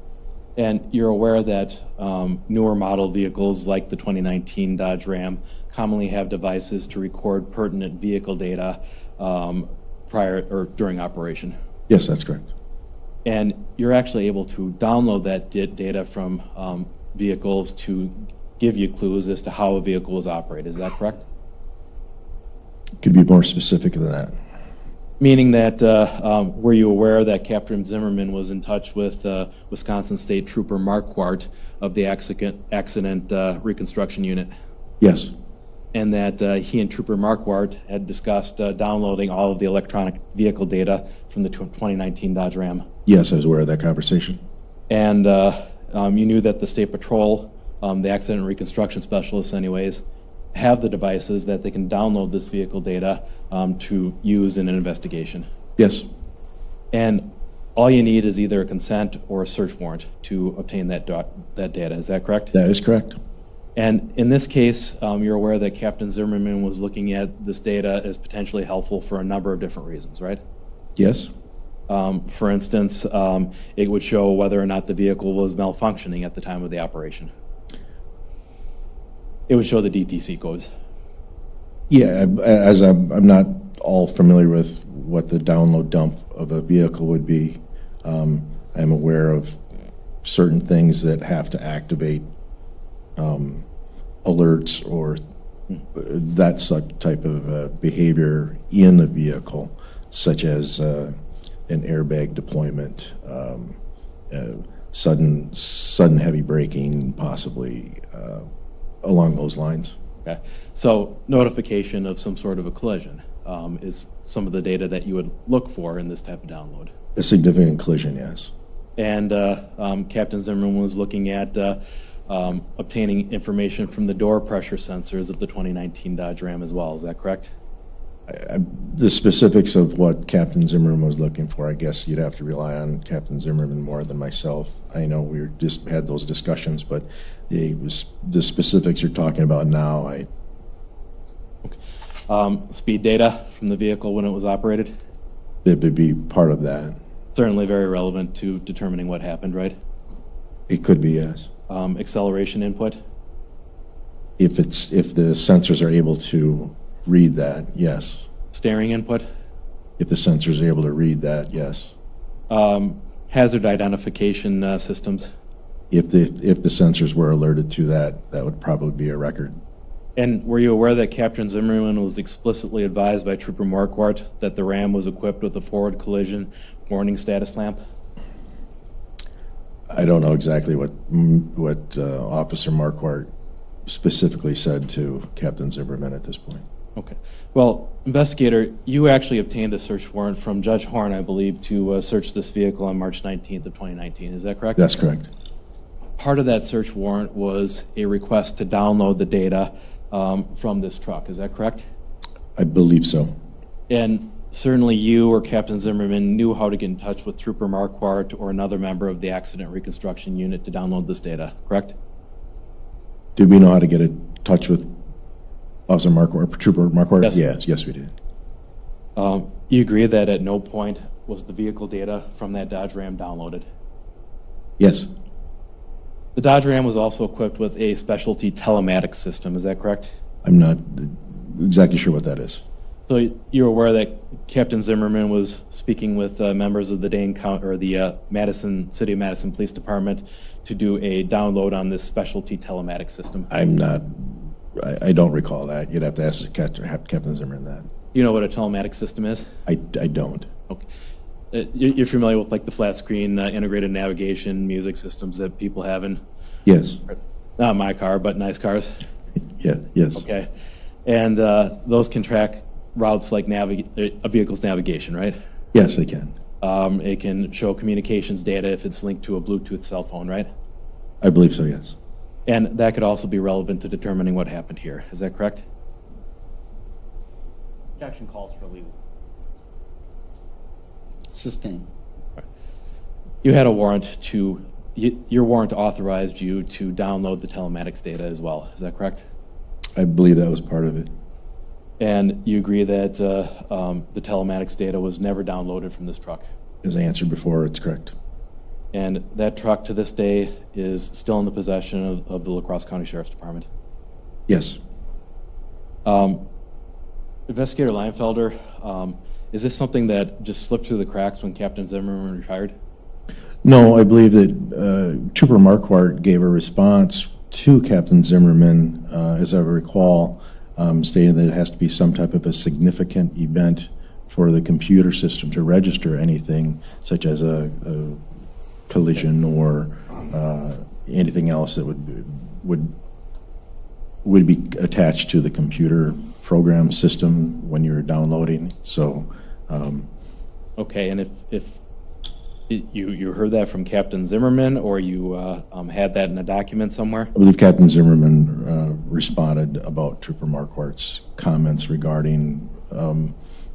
And you're aware that newer model vehicles like the 2019 Dodge Ram commonly have devices to record pertinent vehicle data prior or during operation? Yes, that's correct. And you're actually able to download that data from vehicles to give you clues as to how a vehicle was operated. Is that correct? Could be more specific than that. Meaning that, were you aware that Captain Zimmerman was in touch with Wisconsin State Trooper Marquardt of the Accident Reconstruction Unit? Yes. And that he and Trooper Marquardt had discussed downloading all of the electronic vehicle data from the 2019 Dodge Ram? Yes, I was aware of that conversation. And you knew that the State Patrol, the Accident Reconstruction Specialists anyways, have the devices that they can download this vehicle data to use in an investigation? Yes. And all you need is either a consent or a search warrant to obtain that data. Is that correct? That is correct. And in this case, you're aware that Captain Zimmerman was looking at this data as potentially helpful for a number of different reasons, right? Yes. For instance, it would show whether or not the vehicle was malfunctioning at the time of the operation. It would show the DTC codes. Yeah, as I'm not all familiar with what the download dump of a vehicle would be, I'm aware of certain things that have to activate alerts or that type of behavior in a vehicle, such as an airbag deployment, sudden heavy braking, possibly along those lines. Okay. So notification of some sort of a collision is some of the data that you would look for in this type of download. A significant collision, yes. And Captain Zimmerman was looking at obtaining information from the door pressure sensors of the 2019 Dodge Ram as well. Is that correct? The specifics of what Captain Zimmerman was looking for, I guess you'd have to rely on Captain Zimmerman more than myself. I know we just had those discussions, but the specifics you're talking about now, Okay. Speed data from the vehicle when it was operated? It would be part of that. Certainly very relevant to determining what happened, right? It could be, yes. Acceleration input? If the sensors are able to read that, yes. Steering input? If the sensors are able to read that, yes. Hazard identification systems? If the sensors were alerted to that, that would probably be a record. And were you aware that Captain Zimmerman was explicitly advised by Trooper Marquardt that the Ram was equipped with a forward collision warning status lamp? I don't know exactly what Officer Marquardt specifically said to Captain Zimmerman at this point. Okay. Well, investigator, you actually obtained a search warrant from Judge Horn, I believe, to search this vehicle on March 19th of 2019. Is that correct? That's correct. Part of that search warrant was a request to download the data from this truck. Is that correct? I believe so. And certainly you or Captain Zimmerman knew how to get in touch with Trooper Marquardt or another member of the Accident Reconstruction Unit to download this data, correct? Did we know how to get in touch with Officer Marquardt, Trooper Marquardt? Yes. Yes, we did. You agree that at no point was the vehicle data from that Dodge Ram downloaded? Yes. The Dodge Ram was also equipped with a specialty telematics system, is that correct? I'm not exactly sure what that is. So you're aware that Captain Zimmerman was speaking with members of the Dane County or the City of Madison Police Department to do a download on this specialty telematics system? I'm not I don't recall that. You'd have to ask Captain Zimmerman that. Do you know what a telematic system is? I don't. Okay. You're familiar with like the flat screen integrated navigation music systems that people have in, Yes. not my car, but nice cars? Yeah. Yes. Okay. And those can track routes like a vehicle's navigation, right? Yes, they can. It can show communications data if it's linked to a Bluetooth cell phone, right? I believe so. Yes. And that could also be relevant to determining what happened here. Is that correct? Objection calls for legal. Sustain. You had a warrant your warrant authorized you to download the telematics data as well. Is that correct? I believe that was part of it. And you agree that the telematics data was never downloaded from this truck? As I answered before, it's correct. And that truck to this day is still in the possession of the La Crosse County Sheriff's Department? Yes. Investigator Leinfelder, is this something that just slipped through the cracks when Captain Zimmerman retired? No, I believe that Trooper Marquardt gave a response to Captain Zimmerman, as I recall, stating that it has to be some type of a significant event for the computer system to register anything, such as a collision or anything else that would be attached to the computer program system when you're downloading. So, okay, and if you heard that from Captain Zimmerman, or you had that in a document somewhere? I believe Captain Zimmerman responded about Trooper Marquardt's comments regarding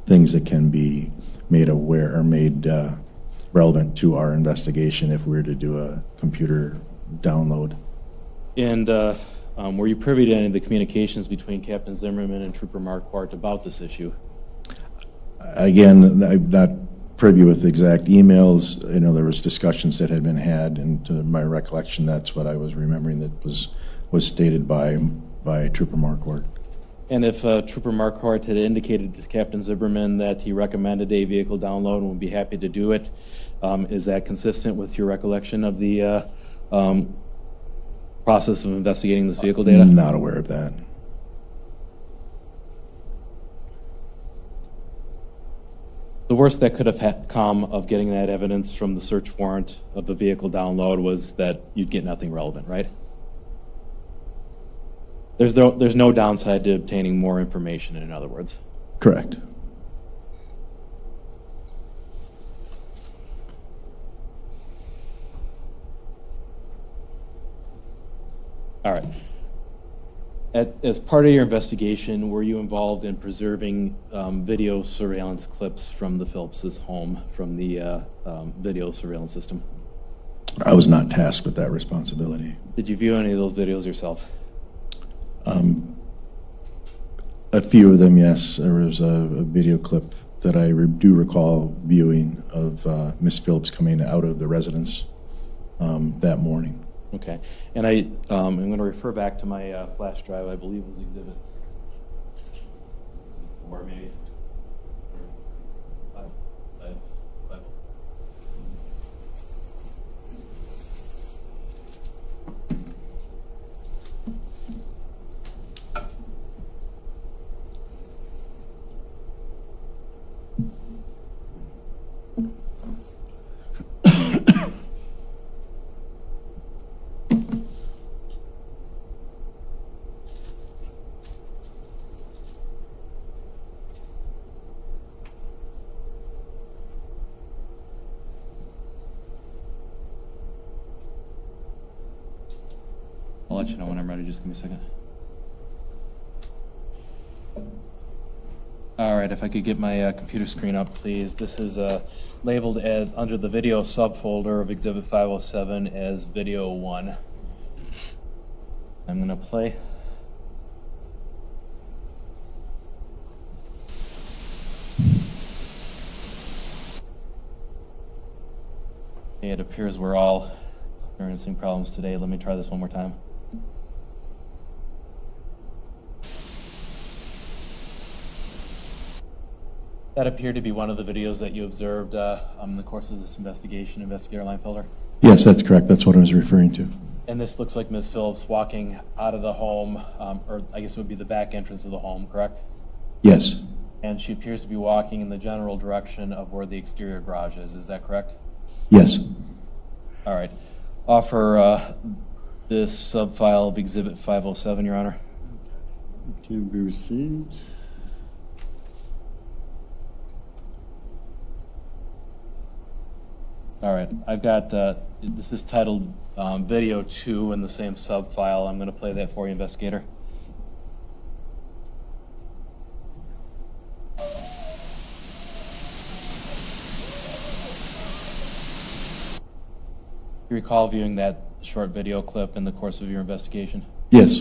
things that can be made aware or made relevant to our investigation if we were to do a computer download. And were you privy to any of the communications between Captain Zimmerman and Trooper Marquardt about this issue? Again, I'm not privy with exact emails. You know, there was discussions that had been had, and to my recollection, that's what I was remembering that was stated by Trooper Marquardt. And if Trooper Marquardt had indicated to Captain Zimmerman that he recommended a vehicle download and would be happy to do it, is that consistent with your recollection of the process of investigating this vehicle data? I'm not aware of that. The worst that could have come of getting that evidence from the search warrant of the vehicle download was that you'd get nothing relevant, right? There's no downside to obtaining more information, in other words. Correct. All right. As part of your investigation, were you involved in preserving video surveillance clips from the Phillips's home from the video surveillance system? I was not tasked with that responsibility. Did you view any of those videos yourself? A few of them, yes. There was a video clip that I do recall viewing of Miss Phillips coming out of the residence that morning. Okay. And I'm going to refer back to my flash drive. I believe it was Exhibit 4, maybe. Five. I'll let you know when I'm ready. Just give me a second. All right, if I could get my computer screen up, please. This is labeled as under the video subfolder of Exhibit 507 as Video 1. I'm going to play. Okay, it appears we're all experiencing problems today. Let me try this one more time. That appeared to be one of the videos that you observed in the course of this investigation, Investigator Leinfelder? Yes, that's correct. That's what I was referring to. And this looks like Ms. Phillips walking out of the home, or I guess it would be the back entrance of the home, correct? Yes. And she appears to be walking in the general direction of where the exterior garage is that correct? Yes. All right. Offer this sub-file of Exhibit 507, Your Honor. Can be received. All right. I've got, this is titled Video 2 in the same sub-file. I'm going to play that for you, investigator. You recall viewing that short video clip in the course of your investigation? Yes.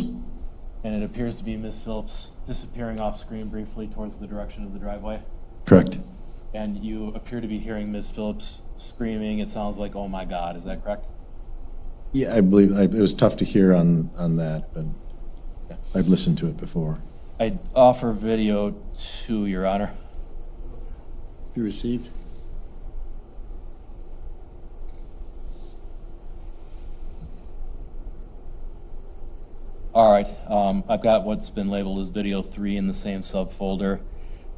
And it appears to be Ms. Phillips disappearing off screen briefly towards the direction of the driveway. Correct. And you appear to be hearing Ms. Phillips screaming. It sounds like, "Oh my God," is that correct? Yeah, I believe it was tough to hear on that, but I've listened to it before. I offer video 2, Your Honor. Be received. All right. I've got what's been labeled as video 3 in the same subfolder.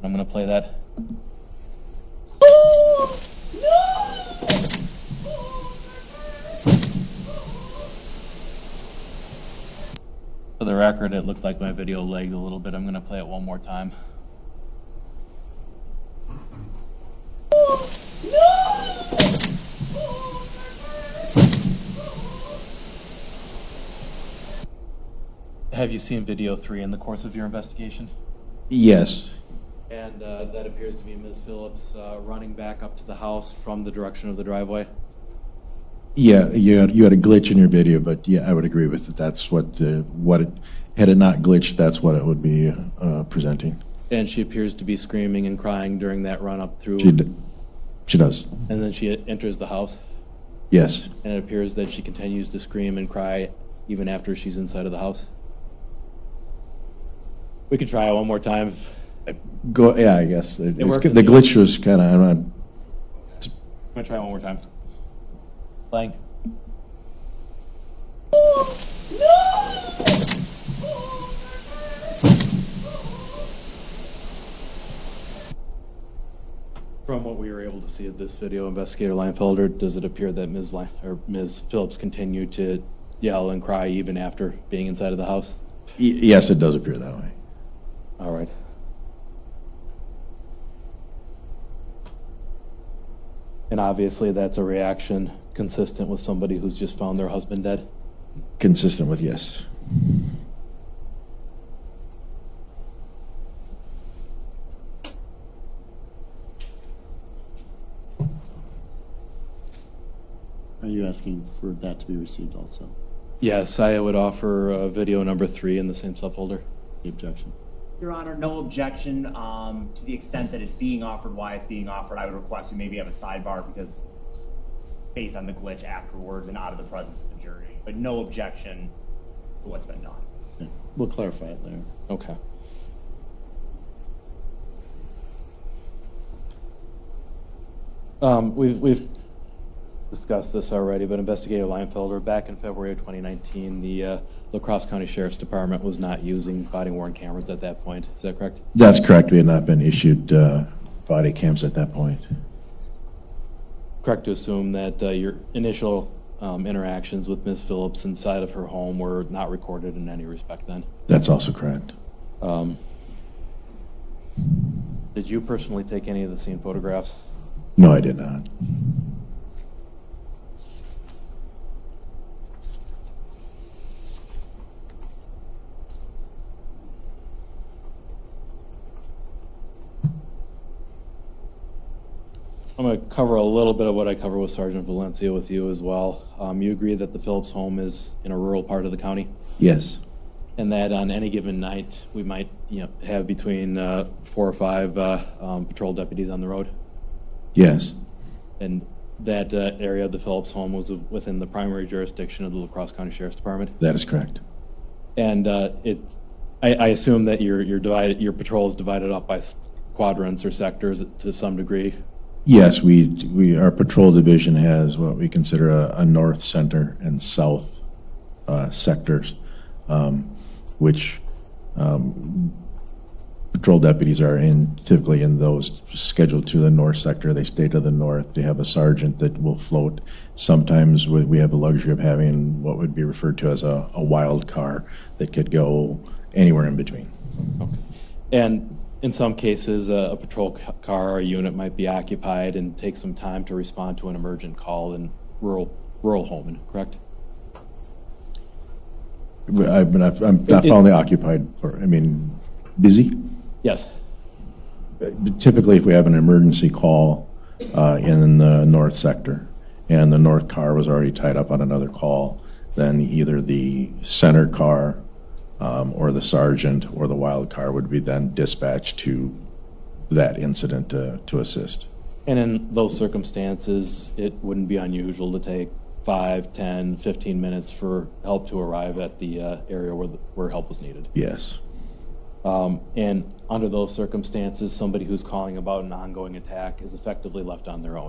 I'm going to play that. For the record, it looked like my video lagged a little bit. I'm going to play it one more time. Have you seen video 3 in the course of your investigation? Yes. And that appears to be Ms. Phillips running back up to the house from the direction of the driveway? Yeah, you had a glitch in your video, but yeah, I would agree with it. That's what it, had it not glitched, that's what it would be presenting. And she appears to be screaming and crying during that run up through. She does. And then she enters the house? Yes. And it appears that she continues to scream and cry even after she's inside of the house? We could try it one more time. Go. Yeah, I guess the worked. glitch was kind of. I'm not. I'm gonna try it one more time. Playing. From what we were able to see of this video, Investigator Leinfelder, does it appear that Ms. Phillips continued to yell and cry even after being inside of the house? Yes, it does appear that way. All right. And obviously that's a reaction consistent with somebody who's just found their husband dead? Consistent with yes. Are you asking for that to be received also? Yes, I would offer video number 3 in the same subfolder. The objection. Your Honor, no objection. To the extent that it's being offered, why it's being offered, I would request we maybe have a sidebar because based on the glitch afterwards and out of the presence of the jury. But no objection to what's been done. Okay. We'll clarify it later. Okay. We've discussed this already, but Investigator Leinfelder, back in February of 2019, the Crosse County Sheriff's Department was not using body-worn cameras at that point. Is that correct? That's correct. We had not been issued body cams at that point. Correct to assume that your initial interactions with Ms. Phillips inside of her home were not recorded in any respect then? That's also correct. Did you personally take any of the scene photographs? No, I did not. I'm going to cover a little bit of what I cover with Sergeant Valencia with you as well. You agree that the Phillips home is in a rural part of the county? Yes. And that on any given night we might have between 4 or 5 patrol deputies on the road? Yes. And that area of the Phillips home was within the primary jurisdiction of the La Crosse County Sheriff's Department? That is correct. And I assume that your patrol is divided up by quadrants or sectors to some degree? Yes, our patrol division has what we consider a north, center, and south sectors, which patrol deputies are typically in those scheduled to the north sector. They stay to the north. They have a sergeant that will float. Sometimes we have the luxury of having what would be referred to as a wild car that could go anywhere in between. Okay. And in some cases, a patrol car or a unit might be occupied and take some time to respond to an emergent call in rural Holmen, correct? I'm not found occupied, busy. Yes. Typically, if we have an emergency call in the north sector and the north car was already tied up on another call, then either the center car or the sergeant or the wild car would be then dispatched to that incident to assist. And in those circumstances, it wouldn't be unusual to take 5, 10, 15 minutes for help to arrive at the area where help was needed. Yes. And under those circumstances, somebody who's calling about an ongoing attack is effectively left on their own.